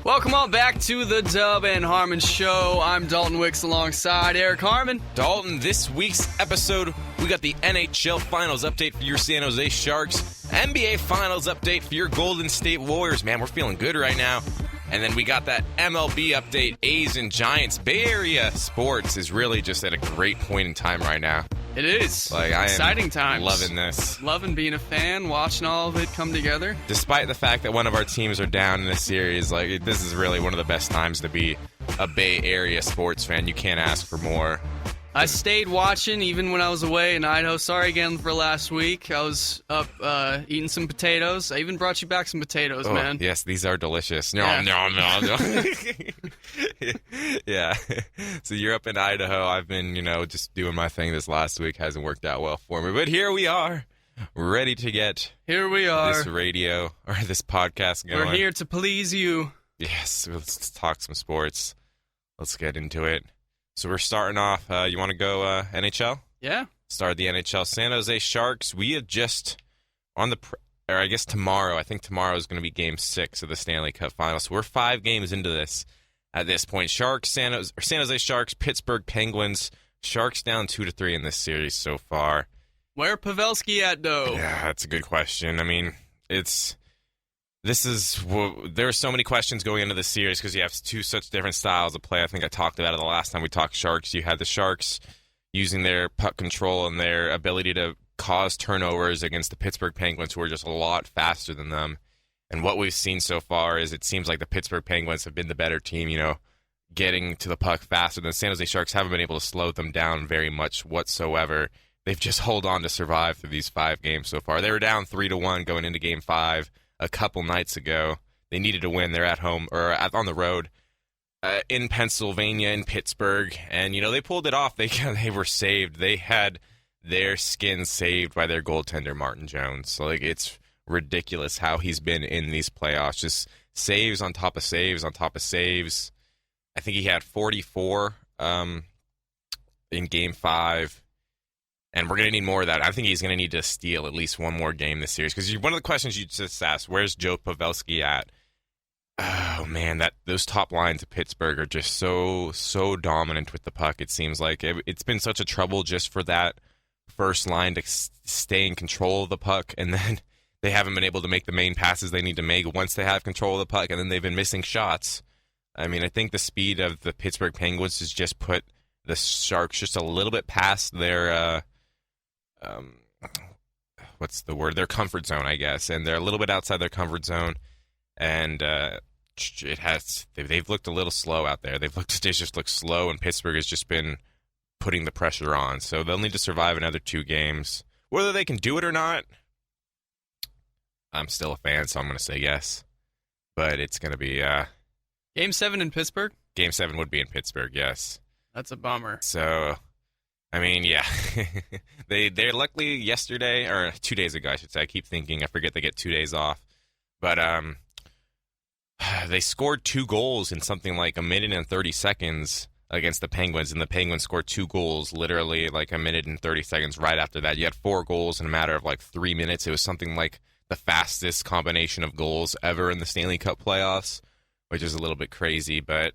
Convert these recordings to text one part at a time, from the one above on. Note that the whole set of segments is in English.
Welcome all back to the Dub and Harmon Show. I'm Dalton Wicks alongside Eric Harmon. Dalton, this week's episode, we got the NHL Finals update for your San Jose Sharks, NBA Finals update for your Golden State Warriors. Man, we're feeling good right now. And then we got that MLB update, A's and Giants. Bay Area sports is really just at a great point in time right now. It is. Exciting times. Loving this. Loving being a fan, watching all of it come together. Despite the fact that one of our teams are down in this series, this is really one of the best times to be a Bay Area sports fan. You can't ask for more. I stayed watching even when I was away in Idaho. Sorry again for last week. I was up eating some potatoes. I even brought you back some potatoes, man. Yes, these are delicious. No. Yeah. So you're up in Idaho. I've been, just doing my thing this last week. Hasn't worked out well for me. But here we are, ready to get this radio or this podcast going. We're here to please you. Yes, let's talk some sports. Let's get into it. So we're starting off, you want to go NHL? Yeah. Start the NHL. San Jose Sharks, we have just, tomorrow, I think tomorrow is going to be Game 6 of the Stanley Cup Finals. So we're 5 games into this at this point. San Jose Sharks, Pittsburgh Penguins. Sharks down 2-3 in this series so far. Where Pavelski at, though? Yeah, that's a good question. I mean, there are so many questions going into this series because you have two such different styles of play. I think I talked about it the last time we talked Sharks. You had the Sharks using their puck control and their ability to cause turnovers against the Pittsburgh Penguins, who are just a lot faster than them. And what we've seen so far is it seems like the Pittsburgh Penguins have been the better team, getting to the puck faster than the San Jose Sharks. Haven't been able to slow them down very much whatsoever. They've just held on to survive through these 5 games so far. They were down 3-1 going into Game 5. A couple nights ago. They needed to win. They're at home or on the road in Pennsylvania, in Pittsburgh, and they pulled it off. They were saved. They had their skin saved by their goaltender Martin Jones. So it's ridiculous how he's been in these playoffs. Just saves on top of saves on top of saves. I think he had 44 in Game 5. And we're going to need more of that. I think he's going to need to steal at least one more game this series. Because one of the questions you just asked, where's Joe Pavelski at? Oh, man, those top lines of Pittsburgh are just so dominant with the puck. It seems like it's been such a trouble just for that first line to stay in control of the puck. And then they haven't been able to make the main passes they need to make once they have control of the puck. And then they've been missing shots. I mean, I think the speed of the Pittsburgh Penguins has just put the Sharks just a little bit past their... what's the word? Their comfort zone, I guess, and they're a little bit outside their comfort zone, and they've looked a little slow out there. They just look slow, and Pittsburgh has just been putting the pressure on. So they'll need to survive another 2 games. Whether they can do it or not, I'm still a fan, so I'm going to say yes. But it's going to be Game 7 in Pittsburgh. Game 7 would be in Pittsburgh, yes. That's a bummer. So. I mean, yeah, they're luckily yesterday, or 2 days ago, I should say. I keep thinking, I forget they get 2 days off. But they scored 2 goals in something like a minute and 30 seconds against the Penguins, and the Penguins scored 2 goals literally like a minute and 30 seconds right after that. You had 4 goals in a matter of 3 minutes. It was something like the fastest combination of goals ever in the Stanley Cup playoffs, which is a little bit crazy, but...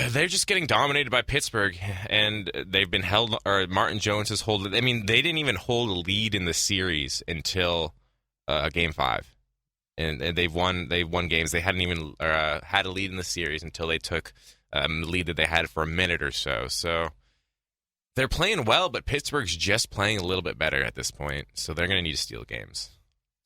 They're just getting dominated by Pittsburgh, and they've been held, or Martin Jones has held, they didn't even hold a lead in the series until Game 5. And they've won games. They hadn't even had a lead in the series until they took the lead that they had for a minute or so. So they're playing well, but Pittsburgh's just playing a little bit better at this point, so they're going to need to steal games.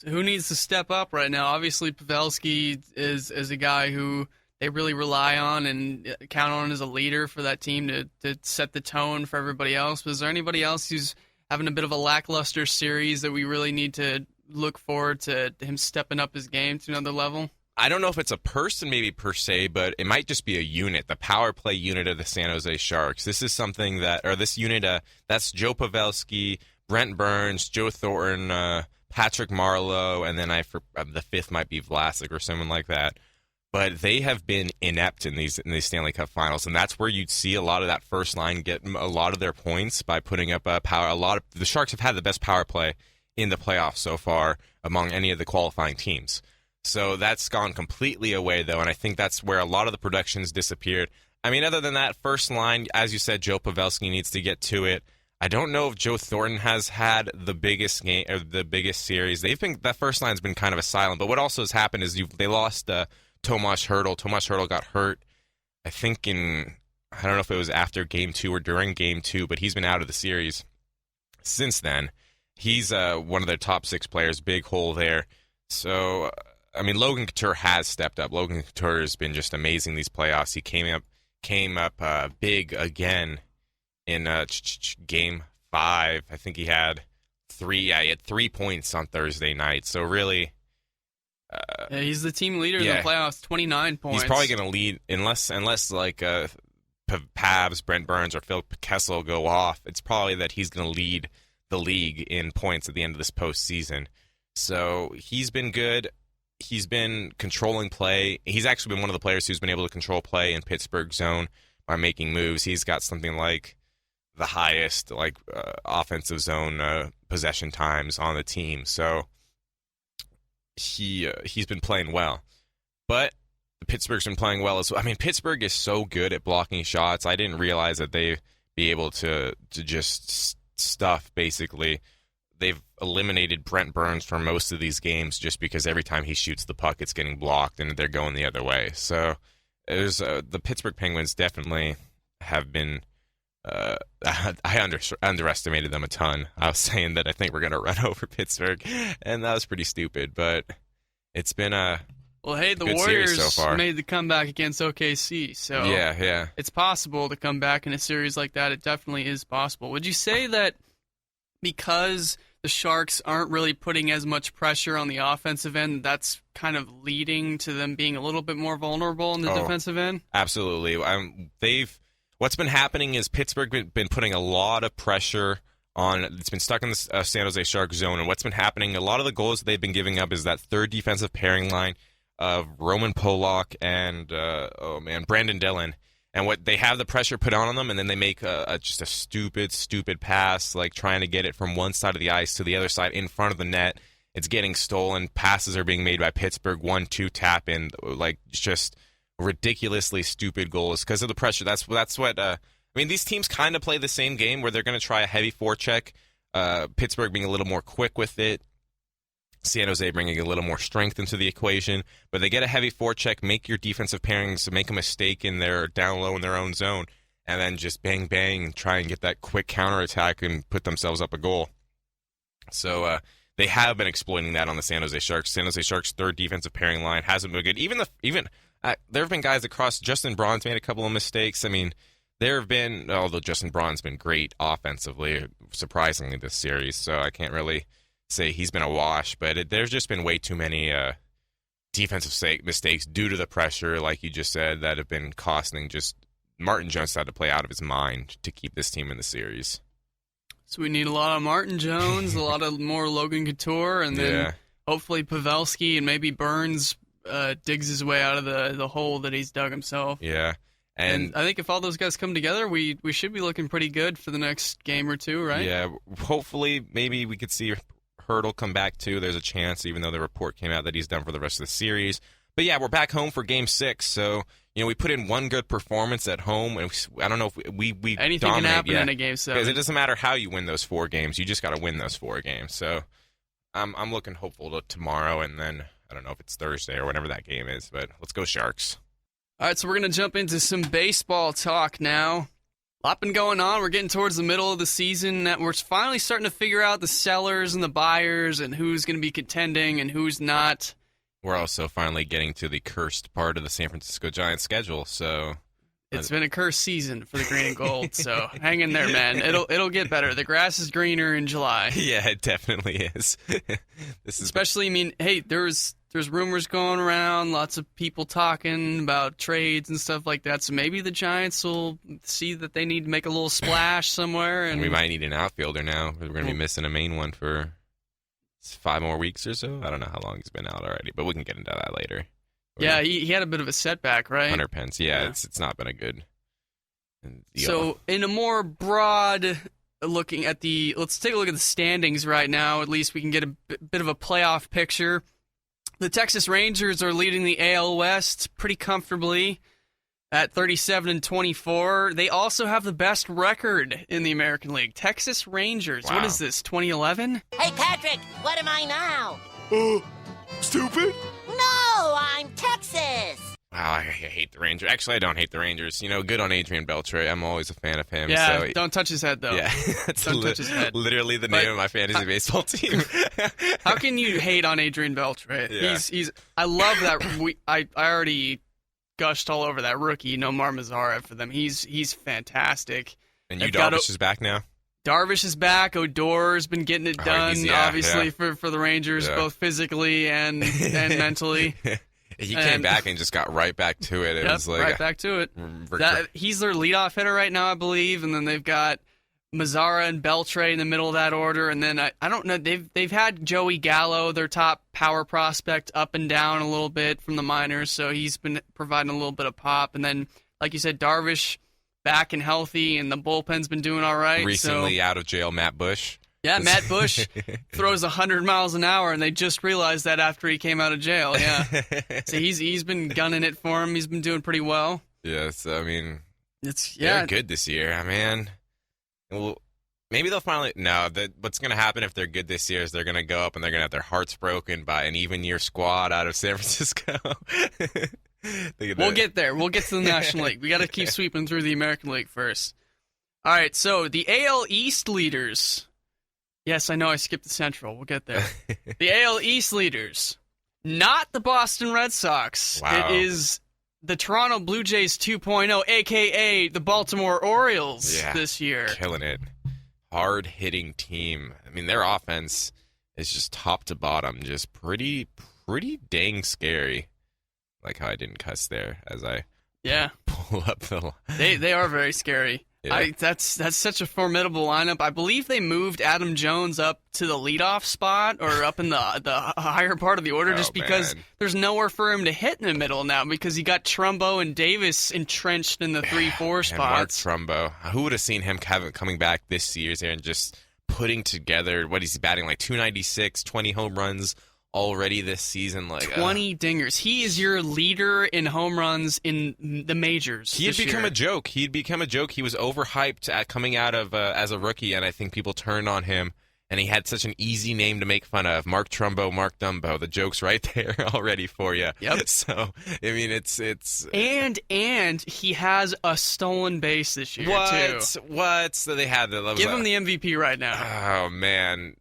So who needs to step up right now? Obviously, Pavelski is a guy who... they really rely on and count on as a leader for that team to set the tone for everybody else. But is there anybody else who's having a bit of a lackluster series that we really need to look forward to him stepping up his game to another level? I don't know if it's a person maybe per se, but it might just be a unit, the power play unit of the San Jose Sharks. This is something this unit, that's Joe Pavelski, Brent Burns, Joe Thornton, Patrick Marleau, and then the fifth might be Vlasic or someone like that. But they have been inept in these Stanley Cup Finals, and that's where you'd see a lot of that first line get a lot of their points by putting up power. The Sharks have had the best power play in the playoffs so far among any of the qualifying teams. So that's gone completely away, though, and I think that's where a lot of the production's disappeared. I mean, other than that, first line, as you said, Joe Pavelski needs to get to it. I don't know if Joe Thornton has had the biggest game or the biggest series. That first line's been kind of a silent. But what also has happened is they lost Tomas Hertl. Tomas Hertl got hurt, I think I don't know if it was after Game 2 or during Game 2, but he's been out of the series since then. He's one of their top 6 players, big hole there. So, I mean, Logan Couture has stepped up. Logan Couture has been just amazing these playoffs. He came up big again in Game 5. I think he had 3 points on Thursday night. So really, yeah, he's the team leader in the playoffs, 29 points. He's probably going to lead unless like Pavs, Brent Burns, or Phil Kessel go off. It's probably that he's going to lead the league in points at the end of this postseason. So he's been good. He's been controlling play. He's actually been one of the players who's been able to control play in Pittsburgh zone by making moves. He's got something like the highest offensive zone possession times on the team. So he's been playing well. But Pittsburgh's been playing well as well. I mean, Pittsburgh is so good at blocking shots. I didn't realize that they'd be able to just stuff, basically. They've eliminated Brent Burns from most of these games just because every time he shoots the puck, it's getting blocked and they're going the other way. So the Pittsburgh Penguins definitely have been I underestimated them a ton. I was saying that I think we're going to run over Pittsburgh, and that was pretty stupid, but it's been a Well, hey, the good Warriors series so far. made the comeback against OKC, so yeah. it's possible to come back in a series like that. It definitely is possible. Would you say that because the Sharks aren't really putting as much pressure on the offensive end, that's kind of leading to them being a little bit more vulnerable in the defensive end? Absolutely. What's been happening is Pittsburgh been putting a lot of pressure on. It's been stuck in the San Jose Sharks zone, and what's been happening, a lot of the goals that they've been giving up is that third defensive pairing line of Roman Polak and Brandon Dillon. And what they have the pressure put on them, and then they make just a stupid pass, like trying to get it from one side of the ice to the other side in front of the net. It's getting stolen. Passes are being made by Pittsburgh, 1-2 tap in, like just ridiculously stupid goals because of the pressure. That's what. I mean, these teams kind of play the same game where they're going to try a heavy forecheck. Pittsburgh being a little more quick with it. San Jose bringing a little more strength into the equation, but they get a heavy forecheck, make your defensive pairings make a mistake in their down low in their own zone, and then just bang, and try and get that quick counterattack and put themselves up a goal. So they have been exploiting that on the San Jose Sharks. San Jose Sharks' third defensive pairing line hasn't been good. Even there have been guys across. Justin Braun's made a couple of mistakes. I mean, there have been, although Justin Braun's been great offensively, surprisingly, this series, so I can't really say he's been a wash, but there's just been way too many defensive mistakes due to the pressure, like you just said, that have been costing just Martin Jones had to play out of his mind to keep this team in the series. So we need a lot of Martin Jones, a lot of more Logan Couture, and then hopefully Pavelski and maybe Burns digs his way out of the hole that he's dug himself. Yeah. And I think if all those guys come together, we should be looking pretty good for the next game or two, right? Yeah, hopefully maybe we could see Hertl come back too. There's a chance, even though the report came out that he's done for the rest of the series. But yeah, we're back home for Game 6, so we put in one good performance at home, and I don't know if we anything can happen in a Game 7 because it doesn't matter how you win those 4 games. You just got to win those 4 games. So I'm looking hopeful to tomorrow, and then I don't know if it's Thursday or whenever that game is, but let's go Sharks. All right, so we're going to jump into some baseball talk now. A lot been going on. We're getting towards the middle of the season. We're finally starting to figure out the sellers and the buyers and who's going to be contending and who's not. We're also finally getting to the cursed part of the San Francisco Giants schedule. So it's been a cursed season for the green and gold. So hang in there, man. It'll get better. The grass is greener in July. Yeah, it definitely is. Especially, I mean, hey, there's rumors going around, lots of people talking about trades and stuff like that. So maybe the Giants will see that they need to make a little splash somewhere. And we might need an outfielder now. We're going to be missing a main one for 5 more weeks or so. I don't know how long he's been out already, but we can get into that later. Yeah, he had a bit of a setback, right? Hunter Pence, yeah. It's not been a good deal. So in a more broad looking at let's take a look at the standings right now. At least we can get a bit of a playoff picture. The Texas Rangers are leading the AL West pretty comfortably at 37-24. They also have the best record in the American League. Texas Rangers. Wow. What is this, 2011? Hey, Patrick, what am I now? Stupid? No, I'm Texas. Wow, I hate the Rangers. Actually, I don't hate the Rangers. Good on Adrian Beltre. I'm always a fan of him. Yeah, so, don't touch his head, though. Yeah, that's Don't touch his head. literally the name of my fantasy baseball team. How can you hate on Adrian Beltre? Yeah. He's. I love that. I already gushed all over that rookie, Nomar Mazara, for them. He's fantastic. And They've got Darvish is back now? Darvish is back. Odor's been getting it done, obviously, yeah. For the Rangers, both physically and mentally. He came back and just got right back to it. It was like right back to it. He's their leadoff hitter right now, I believe, and then they've got Mazara and Beltre in the middle of that order, and then I don't know, they've had Joey Gallo, their top power prospect, up and down a little bit from the minors, so he's been providing a little bit of pop, and then, like you said, Darvish back and healthy, and the bullpen's been doing all right. Recently out of jail, Matt Bush. Yeah, Matt Bush throws 100 miles an hour, and they just realized that after he came out of jail. Yeah, so he's been gunning it for him. He's been doing pretty well. Yes, I mean, they're good this year, man. Well, maybe they'll finally. No, what's going to happen if they're good this year is they're going to go up and they're going to have their hearts broken by an even year squad out of San Francisco. We'll get there. We'll get to the National League. We got to keep sweeping through the American League first. All right, so the AL East leaders. Yes, I know I skipped the Central. We'll get there. The AL East leaders, not the Boston Red Sox. Wow. It is the Toronto Blue Jays 2.0, a.k.a. the Baltimore Orioles this year. Killing it. Hard-hitting team. I mean, their offense is just top to bottom, just pretty dang scary. Like how I didn't cuss there as I pull up the line. They are very scary. Yeah. That's such a formidable lineup. I believe they moved Adam Jones up to the leadoff spot or up in the higher part of the order just because there's nowhere for him to hit in the middle now because you got Trumbo and Davis entrenched in the 3-4 spots. Mark Trumbo. Who would have seen him coming back this season and just putting together what he's batting like 296, 20 home runs already this season, like 20 dingers. He is your leader in home runs in the majors. He'd become a joke. He was overhyped coming out of as a rookie, and I think people turned on him. And he had such an easy name to make fun of, Mark Trumbo, Mark Dumbo. The joke's right there already for you. Yep. So I mean, it's and he has a stolen base this year too. What? So they had the give him the MVP right now. Oh man.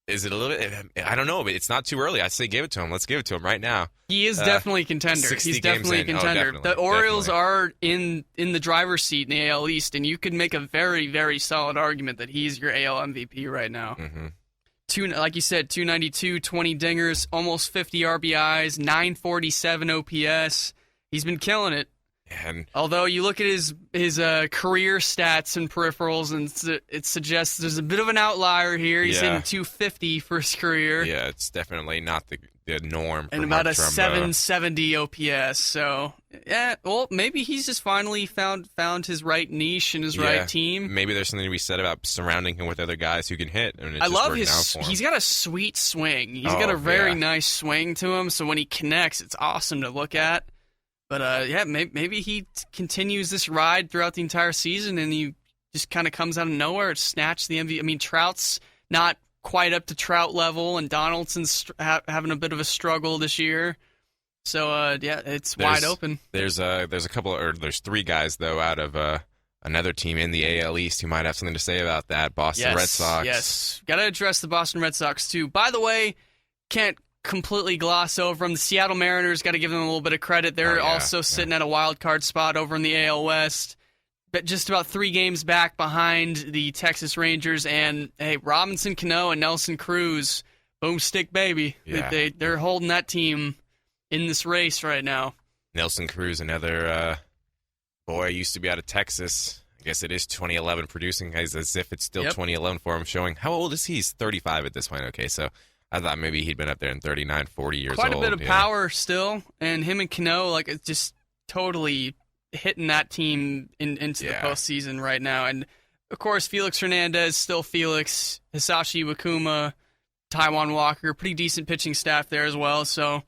Is it a little bit? I don't know, but it's not too early. I say give it to him. Let's give it to him right now. He is definitely a contender. He's definitely a contender. The Orioles are in the driver's seat in the AL East, and you could make a very, very solid argument that he's your AL MVP right now. Mm-hmm. Like you said, 292, 20 dingers, almost 50 RBIs, 947 OPS. He's been killing it. And although you look at his career stats and peripherals, and it suggests there's a bit of an outlier here. He's hitting 250 for his career. Yeah, it's definitely not the norm. And about a 770 OPS. So yeah, well, maybe he's just finally found his right niche and his right team. Maybe there's something to be said about surrounding him with other guys who can hit. And I love he's got a sweet swing. He's got a very nice swing to him. So when he connects, it's awesome to look at. But, maybe he continues this ride throughout the entire season and he just kind of comes out of nowhere and snatch the MVP. I mean, Trout's not quite up to Trout level, and Donaldson's having a bit of a struggle this year. So, it's wide open. There's there's three guys, though, out of another team in the AL East who might have something to say about that. Boston Red Sox. Yes, got to address the Boston Red Sox, too. By the way, can't completely gloss over them. The Seattle Mariners, got to give them a little bit of credit. They're also sitting at a wild card spot over in the AL West, but just about 3 games back behind the Texas Rangers. And hey, Robinson Cano and Nelson Cruz, boomstick baby. Yeah. They're holding that team in this race right now. Nelson Cruz, another boy, used to be out of Texas. I guess it is 2011 producing as if it's still 2011 for him, showing how old is he? He's 35 at this point. Okay, so I thought maybe he'd been up there in 39, 40 years old. Quite a bit of power still, and him and Cano, like, it's just totally hitting that team into the postseason right now. And, of course, Felix Hernandez, still Felix, Hisashi Iwakuma, Taijuan Walker, pretty decent pitching staff there as well. So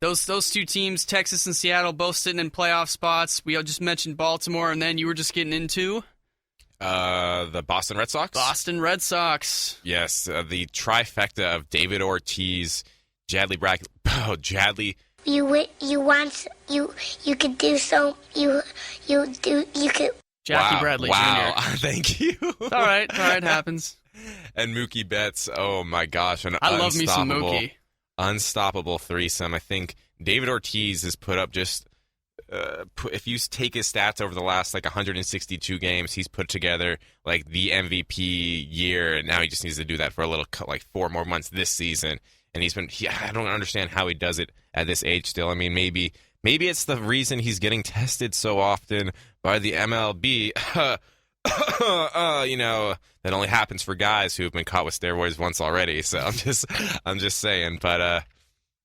Those two teams, Texas and Seattle, both sitting in playoff spots. We just mentioned Baltimore, and then you were just getting into the Boston Red Sox. Boston Red Sox. Yes, the trifecta of David Ortiz, Jadley Brack. Oh, Jadley. You could do so. You could. Jackie Bradley Wow, Jr. thank you. All right, it happens. And Mookie Betts. Oh my gosh, I love me some Mookie. Unstoppable threesome. I think David Ortiz has put up just. If you take his stats over the last 162 games, he's put together the MVP year, and now he just needs to do that for a little 4 more months this season. And I don't understand how he does it at this age still. I mean, maybe it's the reason he's getting tested so often by the MLB. That only happens for guys who have been caught with steroids once already. So I'm just saying. But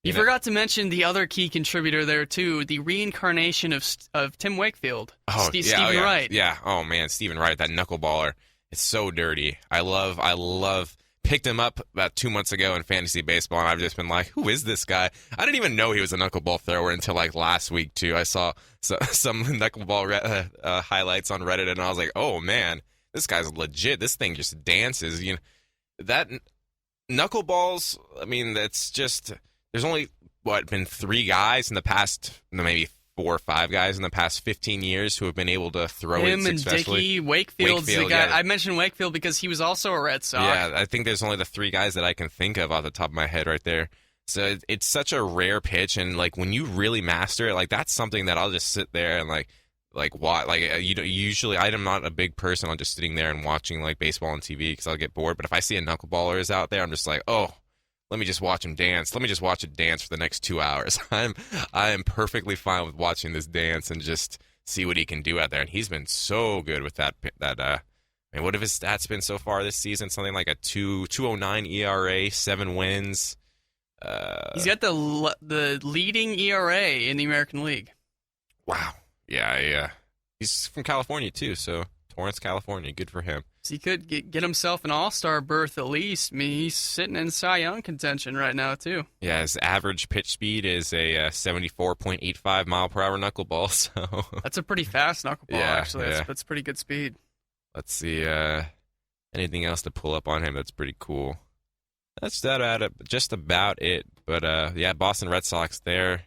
you forgot to mention the other key contributor there too, the reincarnation of Tim Wakefield. Stephen Wright. Yeah. Oh man, Stephen Wright, that knuckleballer. It's so dirty. I love. Picked him up about 2 months ago in fantasy baseball, and I've just been like, who is this guy? I didn't even know he was a knuckleball thrower until last week, too. I saw some knuckleball highlights on Reddit, and I was like, oh, man, this guy's legit. This thing just dances. That knuckleballs, I mean, that's just, there's only, been 3 guys in the past, maybe 4 or 5 guys in the past 15 years who have been able to throw it successfully. Him and Wakefield's the guy. Yeah. I mentioned Wakefield because he was also a Red Sox. Yeah, I think there's only the 3 guys that I can think of off the top of my head right there. So it's such a rare pitch, and when you really master it, that's something that I'll just sit there and watch. Usually I'm not a big person on just sitting there and watching baseball on TV because I'll get bored. But if I see a knuckleballer is out there, I'm just like, oh. Let me just watch him dance. Let me just watch it dance for the next 2 hours. I am perfectly fine with watching this dance and just see what he can do out there. And he's been so good with that. What have his stats been so far this season? Something like a 2.09 ERA, 7 wins. He's got the leading ERA in the American League. Wow. Yeah. He's from California too, so Torrance, California. Good for him. So he could get himself an all-star berth at least. I mean, he's sitting in Cy Young contention right now, too. Yeah, his average pitch speed is a 74.85 mile per hour knuckleball. So that's a pretty fast knuckleball, actually. Yeah. That's pretty good speed. Let's see. Anything else to pull up on him that's pretty cool? That's just about it. But, Boston Red Sox, they've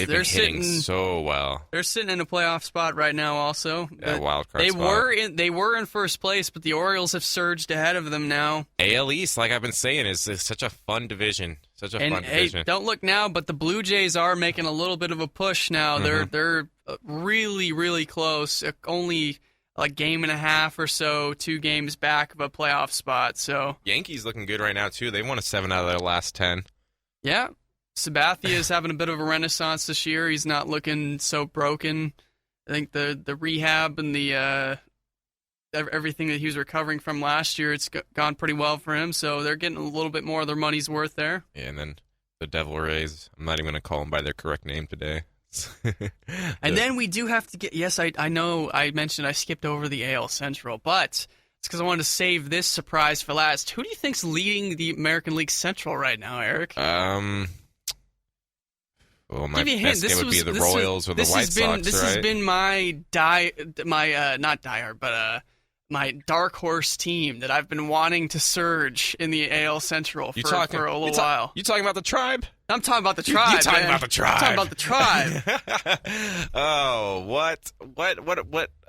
been hitting so well. They're sitting in a playoff spot right now also. Yeah, wild card spot. They were in first place, but the Orioles have surged ahead of them now. AL East, like I've been saying, is such a fun division. Hey, don't look now, but the Blue Jays are making a little bit of a push now. Mm-hmm. They're really, really close. Only a game and a half or so, 2 games back of a playoff spot. So Yankees looking good right now, too. They won 7 out of their last 10. Yeah. Sabathia is having a bit of a renaissance this year. He's not looking so broken. I think the rehab and the everything that he was recovering from last year, it's gone pretty well for him. So they're getting a little bit more of their money's worth there. Yeah, and then the Devil Rays. I'm not even going to call them by their correct name today. And then we do have to get. Yes, I know. I mentioned I skipped over the AL Central, but it's because I wanted to save this surprise for last. Who do you think's leading the American League Central right now, Eric? Well, my best guess would be the Royals or the White Sox, This has been my my dark horse team that I've been wanting to surge in the AL Central for a little while. You talking about the Tribe? I'm talking about the Tribe. You're talking about the Tribe. I'm talking about the Tribe. Oh, what?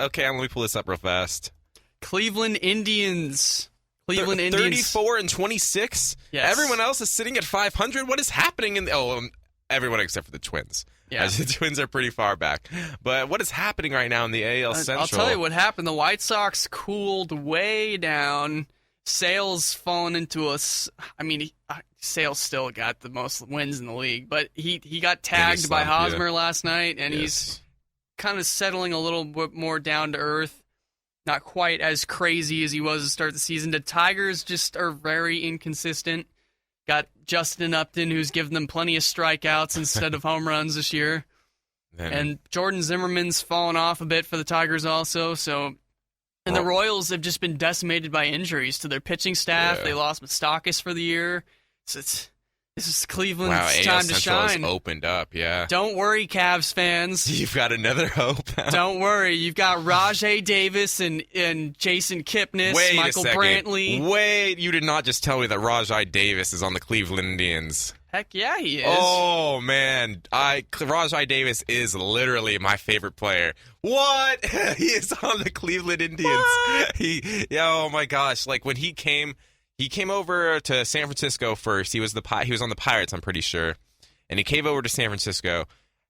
Okay, let me pull this up real fast. Cleveland Indians. 34 and 26? Yes. Everyone else is sitting at 500? What is happening in the... everyone except for the Twins. Yeah. The Twins are pretty far back. But what is happening right now in the AL Central? I'll tell you what happened. The White Sox cooled way down. Sale's fallen into Sale still got the most wins in the league, but he got tagged by Hosmer last night, and he's kind of settling a little bit more down to earth. Not quite as crazy as he was to start the season. The Tigers just are very inconsistent. Got Justin Upton, who's given them plenty of strikeouts instead of home runs this year. And Jordan Zimmerman's fallen off a bit for the Tigers also. And the Royals have just been decimated by injuries to their pitching staff. Yeah. They lost Moustakas for the year. So this This is Cleveland's Wow, AL time to Central has shine. opened up, yeah. Don't worry, Cavs fans. You've got another hope. Don't worry. You've got Rajai Davis and Jason Kipnis, Wait Michael a second. Brantley. Wait, you did not just tell me that Rajai Davis is on the Cleveland Indians. Heck yeah, he is. Oh, man. Rajai Davis is literally my favorite player. What? He is on the Cleveland Indians. Oh, my gosh. Like, when he came over to San Francisco first. He was on the Pirates, I'm pretty sure. And he came over to San Francisco,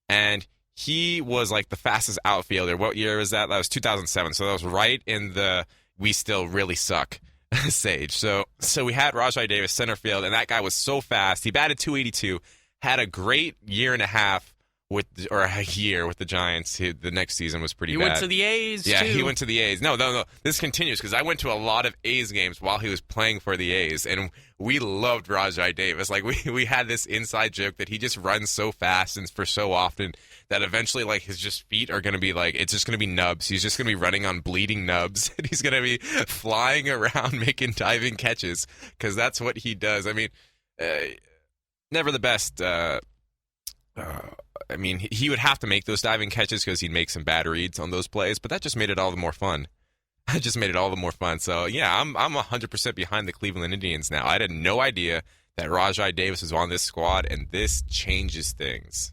and he was like the fastest outfielder. What year was that? That was 2007. So that was right in the we still really suck stage. So we had Rajai Davis center field, and that guy was so fast. He batted .282, had a great year and a half with the Giants. The next season was pretty bad. He went to the A's, Yeah, too. he went to the A's. No. This continues because I went to a lot of A's games while he was playing for the A's, and we loved Rajai Davis. Like, we had this inside joke that he just runs so fast and for so often that eventually, like, his just feet are going to be, like, it's just going to be nubs. He's just going to be running on bleeding nubs, and he's going to be flying around making diving catches because that's what he does. I mean, never the best. I mean, he would have to make those diving catches because he'd make some bad reads on those plays, but that just made it all the more fun. So, yeah, I'm 100% behind the Cleveland Indians now. I had no idea that Rajai Davis was on this squad, and this changes things.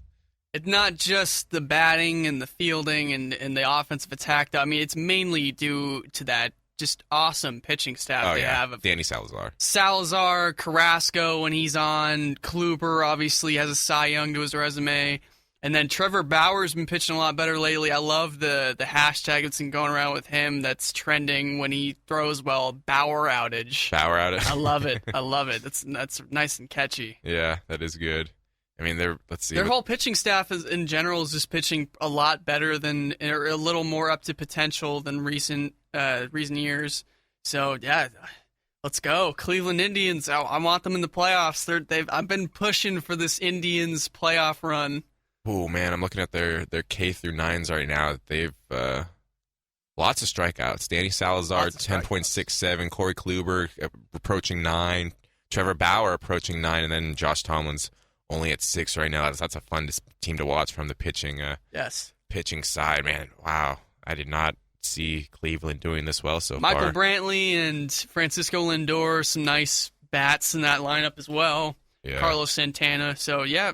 It's not just the batting and the fielding and the offensive attack, though. I mean, it's mainly due to that just awesome pitching staff they have. Of Danny Salazar. Carrasco when he's on. Kluber obviously has a Cy Young to his resume. And then Trevor Bauer's been pitching a lot better lately. I love the hashtag that's been going around with him that's trending when he throws well, Bauer outage. I love it. That's nice and catchy. Yeah, that is good. I mean, their whole pitching staff in general is just pitching a lot better than, or a little more up to potential than recent years. So yeah, let's go Cleveland Indians. I want them in the playoffs. I've been pushing for this Indians playoff run. Oh man, I'm looking at their K through 9s right now. They've lots of strikeouts. Danny Salazar 10.67, Corey Kluber approaching 9, Trevor Bauer approaching 9, and then Josh Tomlin's only at 6 right now. That's a fun team to watch from the pitching side, man. Wow, I did not see Cleveland doing this well so far. Michael Brantley and Francisco Lindor, some nice bats in that lineup as well. Yeah. Carlos Santana. So yeah.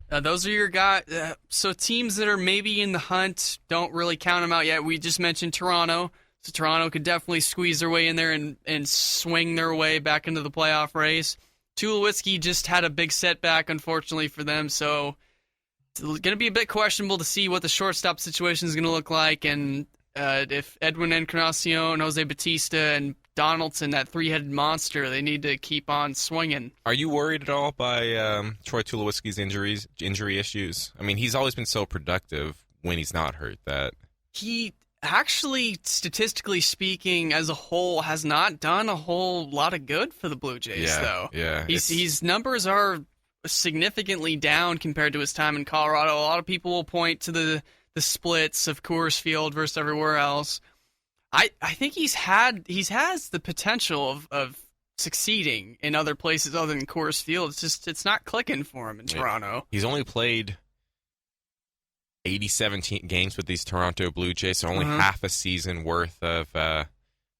Those are your guys. So teams that are maybe in the hunt, don't really count them out yet. We just mentioned Toronto. So Toronto could definitely squeeze their way in there and swing their way back into the playoff race. Tulowitzki just had a big setback, unfortunately, for them. So it's going to be a bit questionable to see what the shortstop situation is going to look like. And if Edwin Encarnacion, Jose Bautista, and Donaldson, that three-headed monster, they need to keep on swinging. Are you worried at all by Troy Tulowitzki's injury issues? I mean, he's always been so productive when he's not hurt that he actually, statistically speaking, as a whole, has not done a whole lot of good for the Blue Jays, though. Yeah, his numbers are significantly down compared to his time in Colorado. A lot of people will point to the splits of Coors Field versus everywhere else. I think he has the potential of succeeding in other places other than Coors Field. It's not clicking for him in Toronto. He's only played 87 games with these Toronto Blue Jays, so only half a season worth of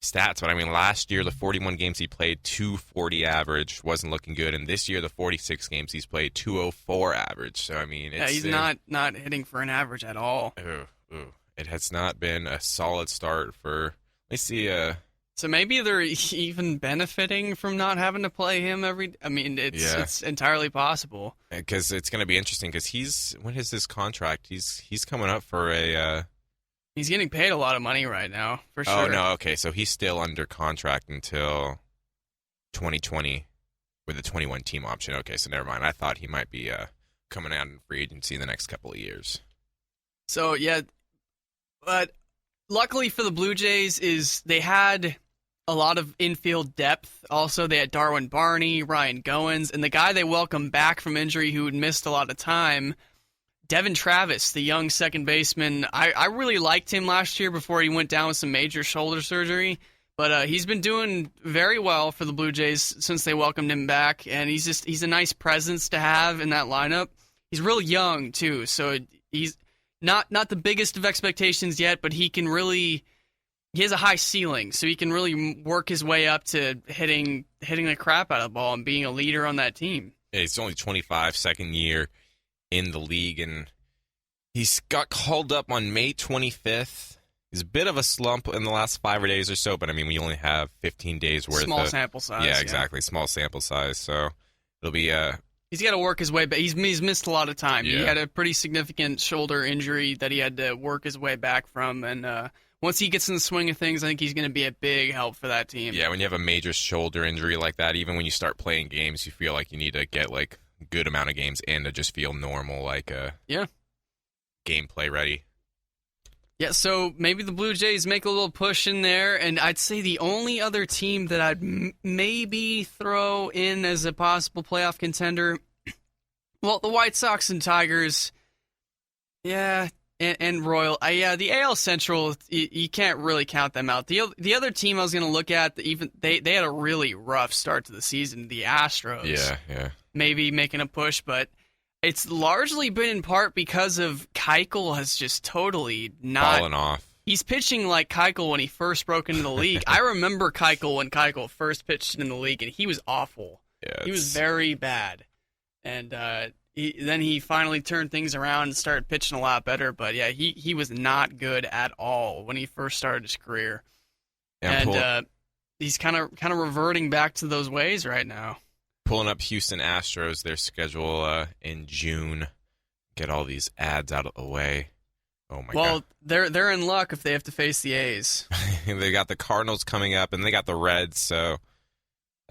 stats. But I mean, last year the 41 games he played, 240 average, wasn't looking good, and this year the 46 games he's played, 204 average. So I mean, he's not hitting for an average at all. It has not been a solid start for. Let me see. So maybe they're even benefiting from not having to play him every. I mean, it's entirely possible. Because it's going to be interesting. Because when is his contract? He's coming up for a. He's getting paid a lot of money right now, for sure. Oh no, okay, so he's still under contract until 2020 with a 21 team option. Okay, so never mind. I thought he might be coming out in free agency in the next couple of years. So yeah. But luckily for the Blue Jays is they had a lot of infield depth. Also, they had Darwin Barney, Ryan Goins, and the guy they welcomed back from injury who had missed a lot of time, Devin Travis, the young second baseman. I really liked him last year before he went down with some major shoulder surgery. But he's been doing very well for the Blue Jays since they welcomed him back, and he's a nice presence to have in that lineup. He's real young too, so he's not the biggest of expectations yet, but he has a high ceiling, so he can really work his way up to hitting the crap out of the ball and being a leader on that team. Yeah, he's only 25, second year in the league, and he's got called up on May 25th. He's a bit of a slump in the last 5 days or so, but I mean, we only have 15 days worth. Small sample size. Yeah, exactly. Small sample size. So it'll be. He's got to work his way back. He's missed a lot of time. Yeah. He had a pretty significant shoulder injury that he had to work his way back from, and once he gets in the swing of things, I think he's going to be a big help for that team. Yeah, when you have a major shoulder injury like that, even when you start playing games, you feel like you need to get like a good amount of games in to just feel normal, like gameplay ready. Yeah, so maybe the Blue Jays make a little push in there, and I'd say the only other team that I'd maybe throw in as a possible playoff contender, well, the White Sox and Tigers, yeah, and Royal. The AL Central, you can't really count them out. The other team I was going to look at, even they had a really rough start to the season, the Astros. Yeah. Maybe making a push, but it's largely been in part because of Keuchel has just totally not fallen off. He's pitching like Keuchel when he first broke into the league. I remember Keuchel when Keuchel first pitched in the league, and he was awful. Yeah, he was very bad. And then he finally turned things around and started pitching a lot better. But yeah, he was not good at all when he first started his career. And he's kind of reverting back to those ways right now. Pulling up Houston Astros, their schedule in June. Get all these ads out of the way. Oh my god. Well, they're in luck if they have to face the A's. They got the Cardinals coming up, and they got the Reds. So,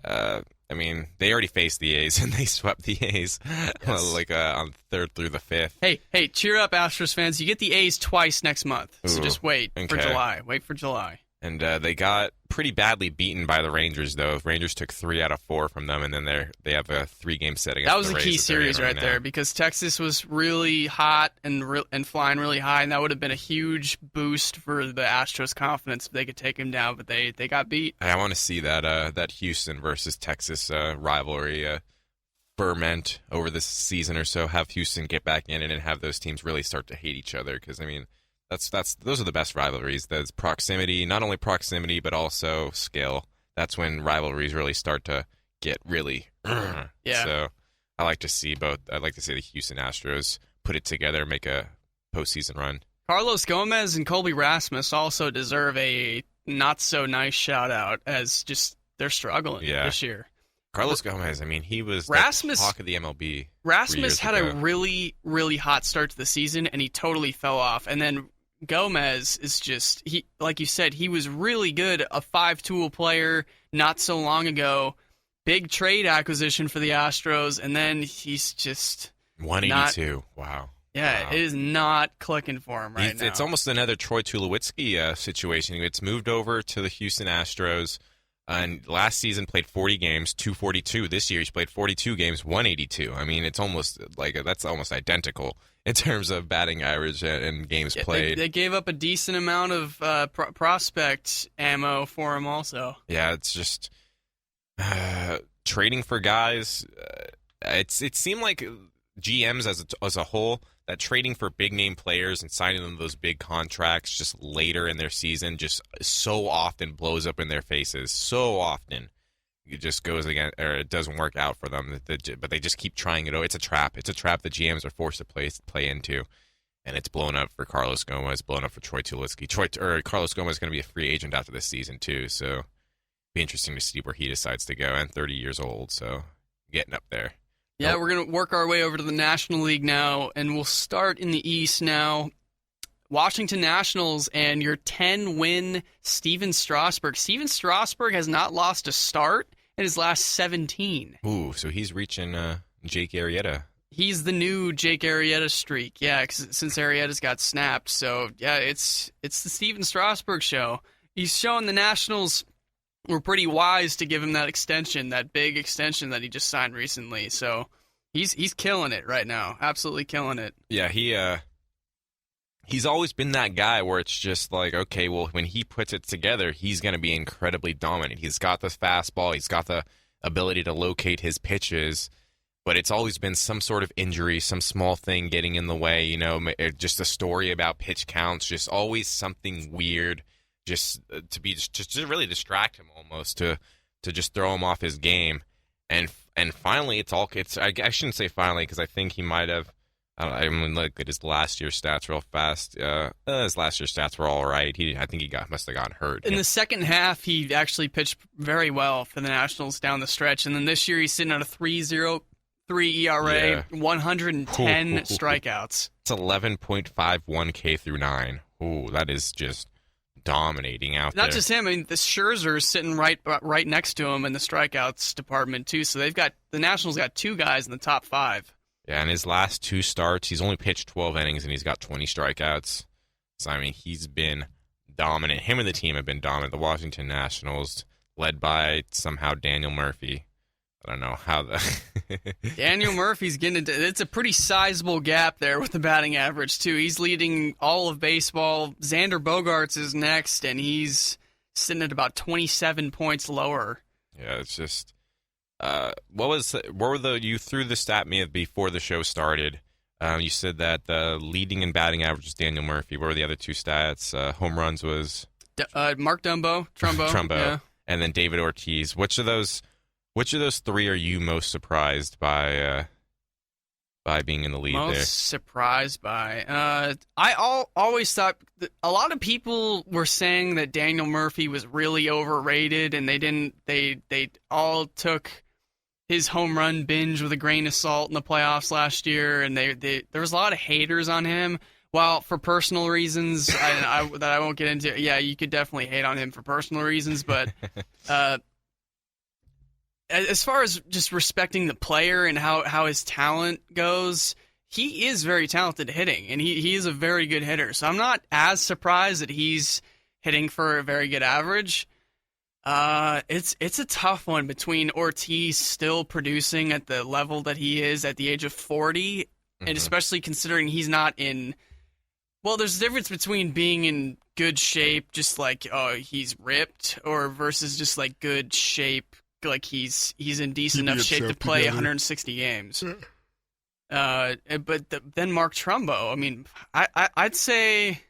I mean, they already faced the A's, and they swept the A's on 3rd through the 5th. Hey, cheer up, Astros fans! You get the A's twice next month, so just wait for July. Wait for July. And they got pretty badly beaten by the Rangers, though. Rangers took 3 out of 4 from them, and then they have a 3-game set against the Rays. That was a key series right there because Texas was really hot and flying really high, and that would have been a huge boost for the Astros' confidence if they could take them down, but they got beat. I want to see that Houston versus Texas rivalry ferment over this season or so. Have Houston get back in it and have those teams really start to hate each other because, I mean, those are the best rivalries. There's proximity, not only proximity, but also skill. That's when rivalries really start to get really. Yeah. So I like to see both. I'd like to see the Houston Astros put it together, make a postseason run. Carlos Gomez and Colby Rasmus also deserve a not so nice shout out as just they're struggling this year. Carlos Gomez, I mean, he was the talk of the MLB. Rasmus had a really, really hot start to the season, and he totally fell off. And then Gomez is just, like you said, he was really good, a 5-tool player not so long ago. Big trade acquisition for the Astros, and then he's just 182. Wow. Yeah, it is not clicking for him right now. It's almost another Troy Tulowitzki situation. It's moved over to the Houston Astros. And last season played 40 games, 242. This year he's played 42 games, 182. I mean, it's almost that's almost identical in terms of batting average and games played. They gave up a decent amount of prospect ammo for him also. Yeah, it's just trading for guys. It seemed like GMs as a whole, that trading for big name players and signing them those big contracts just later in their season just so often blows up in their faces. So often it just goes again, or it doesn't work out for them. But they just keep trying it. Oh, it's a trap. It's a trap that GMs are forced to play into, and it's blown up for Carlos Gomez, blown up for Troy Tulowitzki. Carlos Gomez is going to be a free agent after this season too, so it'll be interesting to see where he decides to go. And 30 years old, so getting up there. Yeah, we're going to work our way over to the National League now, and we'll start in the East now. Washington Nationals and your 10-win Steven Strasburg. Steven Strasburg has not lost a start in his last 17. Ooh, so he's reaching Jake Arrieta. He's the new Jake Arrieta streak, yeah, since Arrieta's got snapped. So, yeah, it's the Steven Strasburg show. He's showing the Nationals were pretty wise to give him that extension, that big extension that he just signed recently. So he's killing it right now, absolutely killing it. Yeah, he's always been that guy where it's just like, okay, well, when he puts it together, he's going to be incredibly dominant. He's got the fastball. He's got the ability to locate his pitches, but it's always been some sort of injury, some small thing getting in the way, you know, just a story about pitch counts, just always something weird, just to really distract him almost, to just throw him off his game. And finally, I shouldn't say finally, because I think he might have, I mean, look at his last year's stats real fast. His last year's stats were all right. I think he must have gotten hurt. In the second half, he actually pitched very well for the Nationals down the stretch. And then this year, he's sitting at a 3.03 ERA, 110 strikeouts. It's 11.51 K through 9. Ooh, that is just dominating out there. Not just him. I mean, the Scherzer is sitting right next to him in the strikeouts department too. So the Nationals got two guys in the top 5. Yeah, in his last 2 starts, he's only pitched 12 innings, and he's got 20 strikeouts. So, I mean, he's been dominant. Him and the team have been dominant. The Washington Nationals, led by somehow Daniel Murphy. I don't know how Daniel Murphy's it's a pretty sizable gap there with the batting average, too. He's leading all of baseball. Xander Bogaerts is next, and he's sitting at about 27 points lower. Yeah, it's just... you threw the stat me before the show started. You said that the leading in batting average was Daniel Murphy. What were the other 2 stats? Home runs was Mark Trumbo, yeah. And then David Ortiz. Which of those 3 are you most surprised by being in the lead there? Most surprised by? I always thought a lot of people were saying that Daniel Murphy was really overrated, and they all took his home run binge with a grain of salt in the playoffs last year, and there was a lot of haters on him. Well, for personal reasons that I won't get into. Yeah, you could definitely hate on him for personal reasons, but as far as just respecting the player and how his talent goes, he is very talented hitting, and he is a very good hitter. So I'm not as surprised that he's hitting for a very good average. It's a tough one between Ortiz still producing at the level that he is at the age of 40, and especially considering he's not in. Well, there's a difference between being in good shape, just like he's ripped, or versus just like good shape, like he's in decent enough shape to play 160 games. But then Mark Trumbo. I mean, I'd say.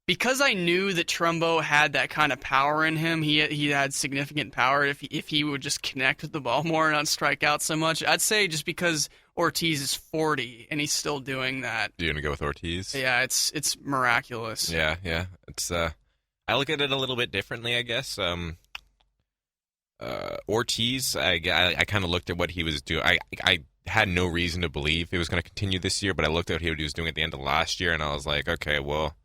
Because I knew that Trumbo had that kind of power in him, he had significant power if he would just connect with the ball more and not strike out so much. I'd say just because Ortiz is 40 and he's still doing that. You're gonna go with Ortiz? Yeah, it's miraculous. Yeah. It's I look at it a little bit differently, I guess. Ortiz, I kind of looked at what he was doing. I had no reason to believe it was going to continue this year, but I looked at what he was doing at the end of last year, and I was like, okay, well.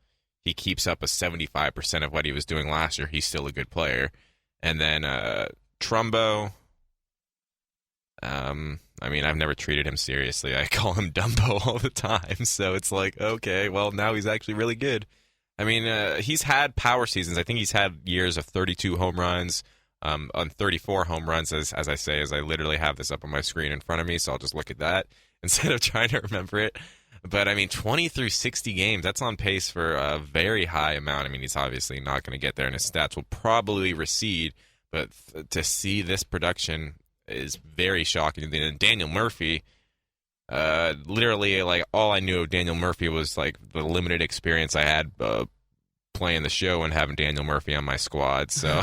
He keeps up a 75% of what he was doing last year. He's still a good player. And then Trumbo, I mean, I've never treated him seriously. I call him Dumbo all the time. So it's like, okay, well, now he's actually really good. I mean, he's had power seasons. I think he's had years of 32 home runs, on 34 home runs, as I say, as I literally have this up on my screen in front of me. So I'll just look at that instead of trying to remember it. But, I mean, 20 through 60 games, that's on pace for a very high amount. I mean, he's obviously not going to get there, and his stats will probably recede. But to see this production is very shocking. And Daniel Murphy, literally, like, all I knew of Daniel Murphy was, like, the limited experience I had playing the show and having Daniel Murphy on my squad. So